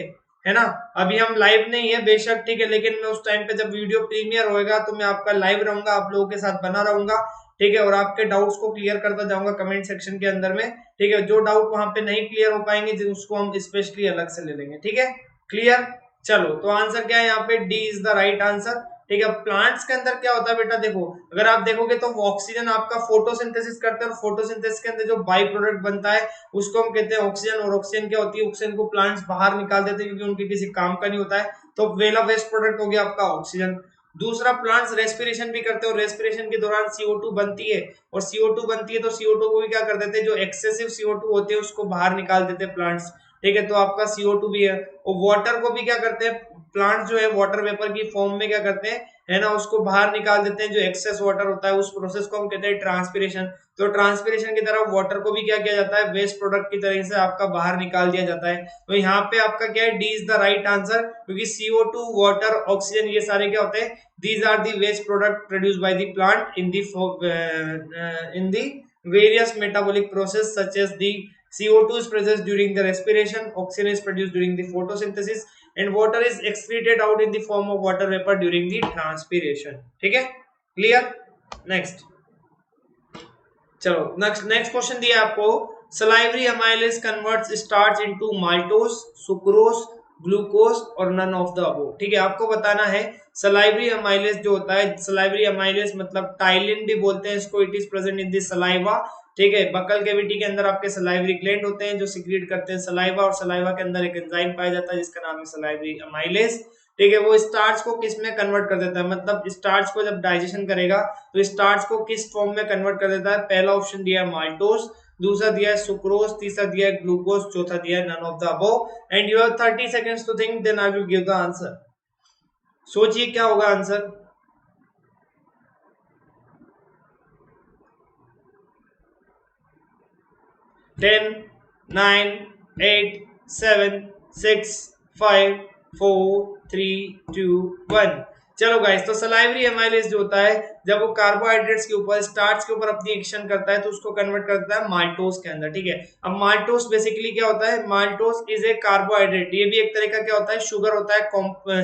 [SPEAKER 1] है ना। अभी हम लाइव नहीं है बेशक, ठीक है, लेकिन मैं उस टाइम पे जब वीडियो प्रीमियर होएगा तो मैं आपका लाइव रहूंगा, आप लोगों के साथ बना रहूंगा, ठीक है, और आपके डाउट्स को क्लियर करता जाऊंगा कमेंट सेक्शन के अंदर में, ठीक है। जो डाउट वहां पे नहीं क्लियर हो पाएंगे उसको हम स्पेशली अलग से ले लेंगे, ठीक है, क्लियर। चलो, तो आंसर क्या है यहाँ पे, D is the right answer, ठीक है। प्लांट्स के अंदर क्या होता है बेटा, देखो, अगर आप देखोगे तो ऑक्सीजन आपका फोटोसिंथेसिस करते हैं, और फोटोसिंथेसिस के अंदर जो बाई प्रोडक्ट बनता है उसको हम कहते हैं ऑक्सीजन, और ऑक्सीजन क्या होती है, ऑक्सीजन को प्लांट्स बाहर निकाल देते हैं क्योंकि उनके किसी काम का नहीं होता है, तो वेला वेस्ट प्रोडक्ट हो गया आपका ऑक्सीजन। दूसरा, प्लांट्स रेस्पिरेशन भी करते हैं, और रेस्पिरेशन के दौरान CO2 बनती है, और CO2 बनती है तो CO2 को भी क्या कर देते हैं, जो एक्सेसिव CO2 होते हैं उसको बाहर निकाल देते हैं प्लांट्स, ठीक है। तो आपका CO2 भी है, और वाटर को भी क्या करते हैं प्लांट जो है, वाटर वेपर की फॉर्म में क्या करते हैं, है ना, उसको बाहर निकाल देते हैं, जो एक्सेस वाटर होता है उस प्रोसेस को हम कहते हैं ट्रांसपिरेशन। तो ट्रांसपिरेशन की तरह वाटर को भी क्या किया जाता है, वेस्ट प्रोडक्ट की तरह से आपका बाहर निकाल दिया जाता है। तो यहाँ पे आपका क्या है, D is the right answer, क्योंकि CO2, वाटर, ऑक्सीजन, ये सारे क्या होते हैं, these are the waste product produced by the plant in the various metabolic process such as the CO2 is produced during the respiration, oxygen is produced during the photosynthesis, and water is excreted out in the form of water vapor during the transpiration. ठीक है, clear? Next, चलो next question दिया आपको, salivary amylase converts starch into maltose, sucrose, glucose और none of the above. ठीक है, आपको बताना है सलाइवरी अमाइलेज जो होता है, सलाइवरी अमाइलेज मतलब टाइलिन भी बोलते हैं इसको, it is present in the saliva. ठीक है, बकल कैविटी के अंदर आपके सलाइवरी ग्लैंड होते हैं जो सिक्रीट करते हैं सलाइवा, और सलाइवा के अंदर एक एंजाइम पाया जाता है जिसका नाम है सलाइवरी अमाइलेज। ठीक है, वो स्टार्च को किस में कन्वर्ट कर देता है, मतलब स्टार्च को जब डाइजेशन करेगा तो स्टार्च को किस फॉर्म में कन्वर्ट कर देता है। पहला ऑप्शन दिया है माल्टोज, दूसरा दिया है सुक्रोज, तीसरा दिया है ग्लूकोज, चौथा दिया है none of the above. And you have 30 seconds to think, then I will give the answer. सोचिए क्या होगा आंसर। 10, 9, 8, 7, 6, 5, 4, 3, 2, 1। चलो गाइस, तो सलाइवरी एमाइलेज जो होता है जब वो कार्बोहाइड्रेट्स के ऊपर, स्टार्च के ऊपर अपनी एक्शन करता है तो उसको कन्वर्ट करता है माल्टोज के अंदर। ठीक है, अब माल्टोज बेसिकली क्या होता है, माल्टोज इज ए कार्बोहाइड्रेट, ये भी एक तरह का क्या होता है, शुगर होता है,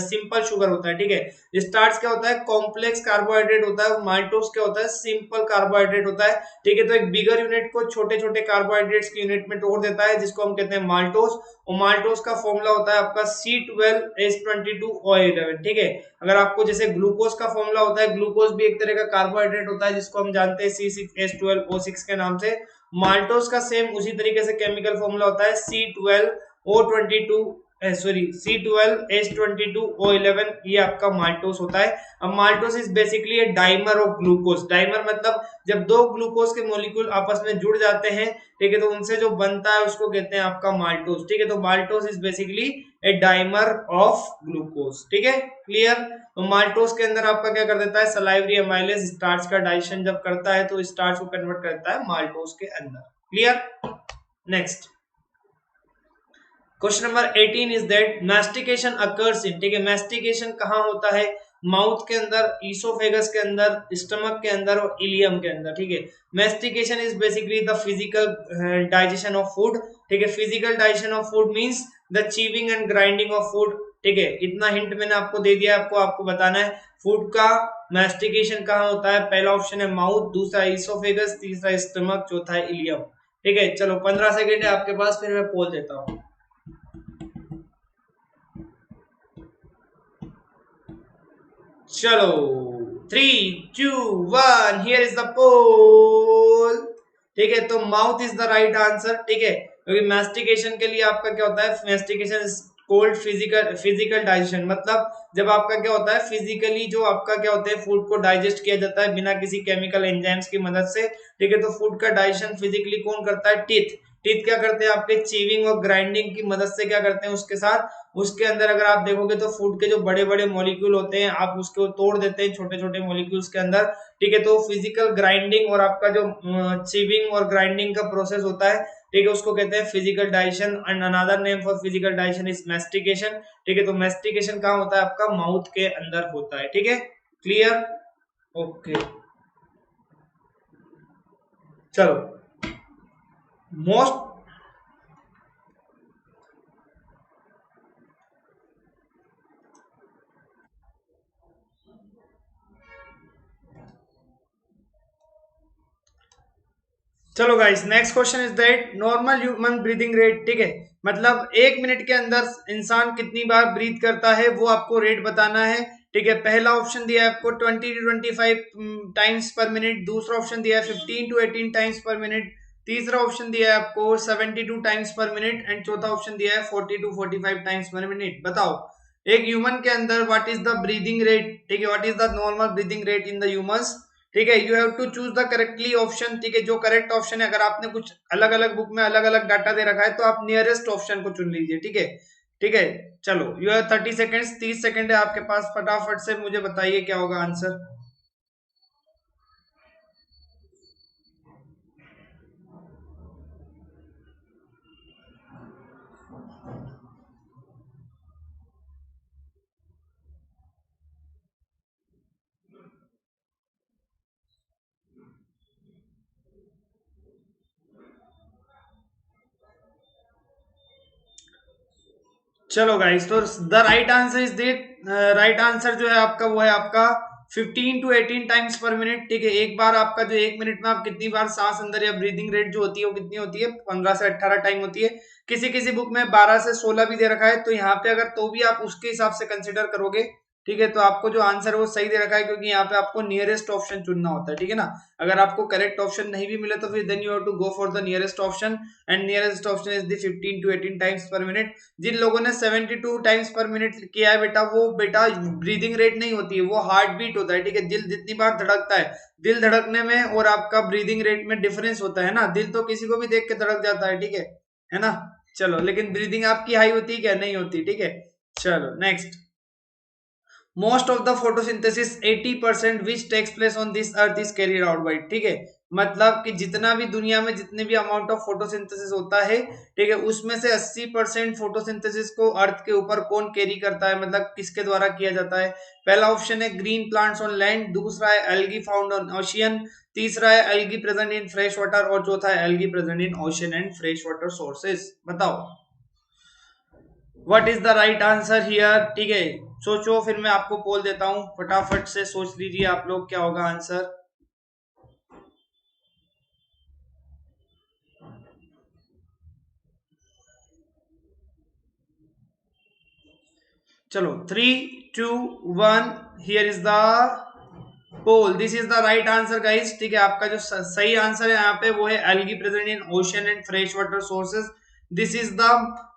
[SPEAKER 1] सिंपल शुगर होता है। ठीक है, स्टार्च क्या होता है, कॉम्प्लेक्स कार्बोहाइड्रेट होता है, माल्टोज क्या होता है, सिंपल कार्बोहाइड्रेट होता है। ठीक है, तो एक बिगर यूनिट को छोटे छोटे कार्बोहाइड्रेट्स की यूनिट में तोड़ देता है जिसको हम कहते हैं माल्टोज, और माल्टोज का फॉर्मूला होता है आपका C12H22O11। ठीक है, अगर आपको जैसे ग्लूकोज का फॉर्मूला होता है, ग्लूकोज भी एक तरह का कार्बोहाइड्रेट होता है जिसको हम जानते हैं C6H12O6 के नाम से, माल्टोज का सेम उसी तरीके से केमिकल फॉर्मूला होता है C12O22 सॉरी C12H22O11, ये आपका माल्टोस होता है। अब maltose is basically A dimer of glucose, dimer मतलब जब दो ग्लूकोज के मॉलिक्यूल आपस में जुड़ जाते हैं, ठीक है, तो उनसे जो बनता है उसको कहते हैं आपका माल्टोस। ठीक है, तो maltose is basically A dimer of glucose. ठीक है, क्लियर? तो माल्टोस के अंदर आपका क्या कर देता है, सलाइवरी अमाइलेज स्टार्च का डाइजेशन जब करता है तो स्टार्च को कन्वर्ट करता है माल्टोस के अंदर। Clear? Next question number 18 is that mastication occurs in, ठीक है, मैस्टिकेशन कहाँ होता है, माउथ के अंदर, ईसोफेगस के अंदर, स्टमक के अंदर और इलियम के अंदर। ठीक है, mastication is basically the physical digestion of food. ठीक है, physical digestion of food means the chewing and grinding of food. ठीक है, इतना हिंट मैंने आपको दे दिया, आपको बताना है फूड का मैस्टिकेशन कहाँ होता है। पहला ऑप्शन है माउथ, दूसरा ईसोफेगस, तीसरा स्टमक, चौथा है इलियम। ठीक है, चलो 15 सेकेंड है आपके पास, फिर मैं पोल देता हूँ। चलो 3, 2, 1, हियर इज द पोल। ठीक है, तो mouth is the right answer. ठीक है, क्योंकि मैस्टिकेशन के लिए आपका क्या होता है, mastication is cold physical digestion, मतलब जब आपका क्या होता है फिजिकली जो आपका क्या होता है फूड को डाइजेस्ट किया जाता है बिना किसी केमिकल एंजाइम्स की मदद से। ठीक है, तो फूड का डाइजेशन फिजिकली कौन करता है, टीथ। टीथ क्या करते हैं आपके, चीविंग और ग्राइंडिंग की मदद से क्या करते हैं उसके साथ, उसके अंदर अगर आप देखोगे तो फूड के जो बड़े बड़े मॉलिक्यूल होते हैं आप उसको तोड़ देते हैं छोटे छोटे मॉलिक्यूल्स के अंदर। ठीक है, तो फिजिकल ग्राइंडिंग और आपका जो चीविंग और ग्राइंडिंग का प्रोसेस होता है, ठीक है, उसको कहते हैं physical digestion, and another name for physical digestion is mastication. ठीक है, तो मैस्टिकेशन कहाँ होता है, आपका माउथ के अंदर होता है। ठीक है, क्लियर? ओके, चलो मोस्ट, चलो guys, next question is that normal human breathing rate. ठीक है, मतलब 1 मिनट के अंदर इंसान कितनी बार ब्रीथ करता है वो आपको रेट बताना है। ठीक है, पहला ऑप्शन दिया है आपको 20 to 25 टाइम्स पर मिनट, दूसरा ऑप्शन दिया है 15 to 18 टाइम्स पर मिनट, तीसरा ऑप्शन दिया है आपको 72 टाइम्स पर मिनट, एंड चौथा ऑप्शन दिया है 40 to 45 टाइम्स पर मिनट। बताओ एक ह्यूमन के अंदर what is the breathing rate. ठीक है, what is the normal breathing rate in the humans. ठीक है, you have to choose the correctly option. ठीक है, जो करेक्ट ऑप्शन है, अगर आपने कुछ अलग अलग बुक में अलग अलग डाटा दे रखा है तो आप नियरेस्ट ऑप्शन को चुन लीजिए। ठीक है, ठीक है, चलो यू हैव 30 सेकेंड्स, 30 सेकेंड है आपके पास, फटाफट से मुझे बताइए क्या होगा आंसर। चलो गाइस, तो the right answer is that, right answer जो है आपका वो है आपका 15 टू 18 टाइम्स पर मिनट। ठीक है, एक बार आपका जो एक मिनट में आप कितनी बार सांस अंदर या ब्रीदिंग रेट जो होती है वो कितनी होती है, 15 से 18 टाइम होती है। किसी किसी बुक में 12 से 16 भी दे रखा है, तो यहाँ पे अगर तो भी आप उसके हिसाब से कंसिडर करोगे, ठीक है, तो आपको जो आंसर है वो सही दे रखा है, क्योंकि यहाँ पे आपको नियरेस्ट ऑप्शन चुनना होता है। ठीक है ना, अगर आपको करेक्ट ऑप्शन नहीं भी मिले तो फिर then you have to go for the nearest option, and nearest option is the 15 to 18 times per minute. जिन लोगों ने 72 टाइम्स पर मिनट किया है बेटा, वो बेटा ब्रीदिंग रेट नहीं होती है, वो हार्ट बीट होता है। ठीक है, दिल जितनी बार धड़कता है, दिल धड़कने में और आपका ब्रीदिंग रेट में डिफरेंस होता है ना। दिल तो किसी को भी देख के धड़क जाता है, ठीक है ना। चलो, लेकिन ब्रीदिंग आपकी हाई होती है क्या? नहीं होती। ठीक है, चलो next. Most of the photosynthesis 80% which takes place on this earth is carried out by. ठीक है, मतलब कि जितना भी दुनिया में जितने भी अमाउंट ऑफ फोटोसिंथेसिस होता है, ठीक है, उसमें से 80% फोटोसिंथेसिस को अर्थ के ऊपर कौन कैरी करता है, मतलब किसके द्वारा किया जाता है? पहला ऑप्शन है ग्रीन प्लांट्स ऑन लैंड, दूसरा है एल्गी फाउंड ऑन ओशियन, तीसरा है algae present in fresh water, और चौथा है algae present in ocean and fresh water sources. बताओ what is the right answer here. ठीक है, सोचो, फिर मैं आपको पोल देता हूं, फटाफट से सोच लीजिए आप लोग क्या होगा आंसर। चलो 3, 2, 1, here is the poll, this is the right answer guys. ठीक है, आपका जो सही आंसर है यहाँ पे वो है algae present in ocean and fresh water sources. This is the,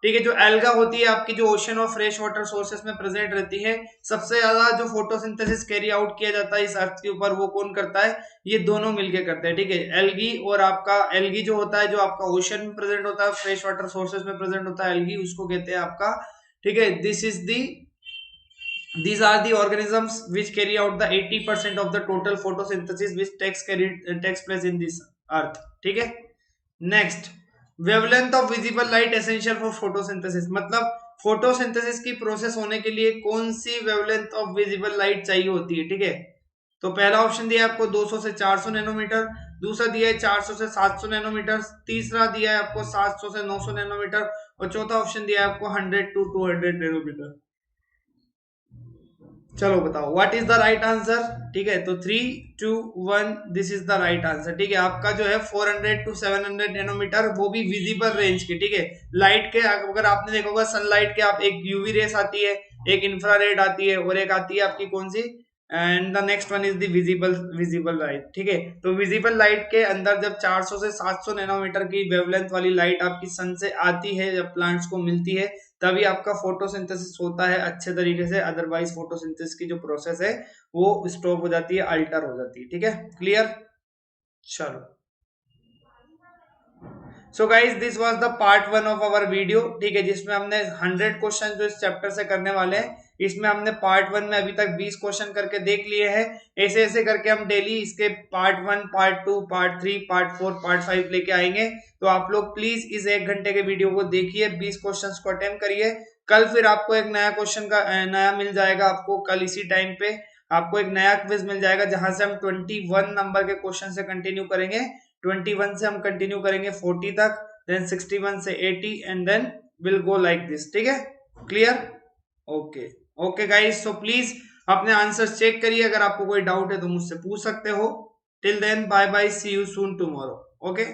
[SPEAKER 1] ठीक है, जो एल्गा होती है आपकी, जो ओशन और फ्रेश वाटर सोर्सेज में प्रेजेंट रहती है, सबसे ज्यादा जो फोटोसिंथेसिस कैरी आउट किया जाता है इस अर्थ के ऊपर, वो कौन करता है? ये दोनों मिलके करते हैं। ठीक है, एल्गी और आपका, एल्गी जो होता है जो आपका ओशन में प्रेजेंट होता है, फ्रेश वाटर सोर्सेज में प्रेजेंट होता है एल्गी, उसको कहते हैं आपका, ठीक है, this is the, these are the organisms which carry out the 80% of the total photosynthesis which takes place in this earth. ठीक है, next. Wavelength of visible light essential for photosynthesis, मतलब फोटोसिंथेसिस की प्रोसेस होने के लिए कौन सी wavelength of visible light चाहिए होती है? ठीक है, तो पहला ऑप्शन दिया है आपको 200 से 400 नैनोमीटर, दूसरा दिया है 400 से 700 नैनोमीटर, तीसरा दिया है आपको 700 से 900 नैनोमीटर, और चौथा ऑप्शन दिया है आपको 100 टू 200 नैनोमीटर। चलो बताओ what is the right answer. ठीक है, तो 3, 2, 1, this is the right answer. ठीक है, आपका जो है 400 टू 700 नैनोमीटर, वो भी विजिबल रेंज के। ठीक है, लाइट के, अगर आपने देखा होगा सनलाइट के, आप एक यूवी रेस आती है, एक इंफ्रारेड आती है, और एक आती है आपकी कौन सी, and the next one is the visible light. ठीक है, तो विजिबल लाइट के अंदर जब 400 से 700 नैनोमीटर की वेवलेंथ वाली लाइट आपकी सन से आती है, जब प्लांट्स को मिलती है, तभी आपका फोटोसिंथेसिस होता है अच्छे तरीके से। अदरवाइज फोटोसिंथेसिस की जो प्रोसेस है वो स्टॉप हो जाती है, अल्टर हो जाती है। ठीक है, क्लियर। चलो, so guys this was the part 1 of our video. ठीक है, जिसमें हमने 100 क्वेश्चन जो इस चैप्टर से करने वाले हैं, इसमें हमने पार्ट 1 में अभी तक 20 क्वेश्चन करके देख लिए हैं। ऐसे ऐसे करके हम डेली इसके part 1, part 2, part 3, part 4, part 5 लेके आएंगे। तो आप लोग प्लीज इस 1 घंटे के वीडियो को देखिए, 20 क्वेश्चन को अटेम्प्ट करिए। कल फिर आपको एक नया क्वेश्चन का नया मिल जाएगा, आपको कल इसी टाइम पे आपको एक नया क्विज मिल जाएगा, जहां से हम 21 नंबर के क्वेश्चन से कंटिन्यू करेंगे। 21 से हम कंटिन्यू करेंगे 40 तक, देन 61 से 80, and then will go like this. ठीक है, clear. Okay, okay guys, so please अपने आंसर्स चेक करिए, अगर आपको कोई डाउट है तो मुझसे पूछ सकते हो। Till then bye bye, see you soon tomorrow. Okay.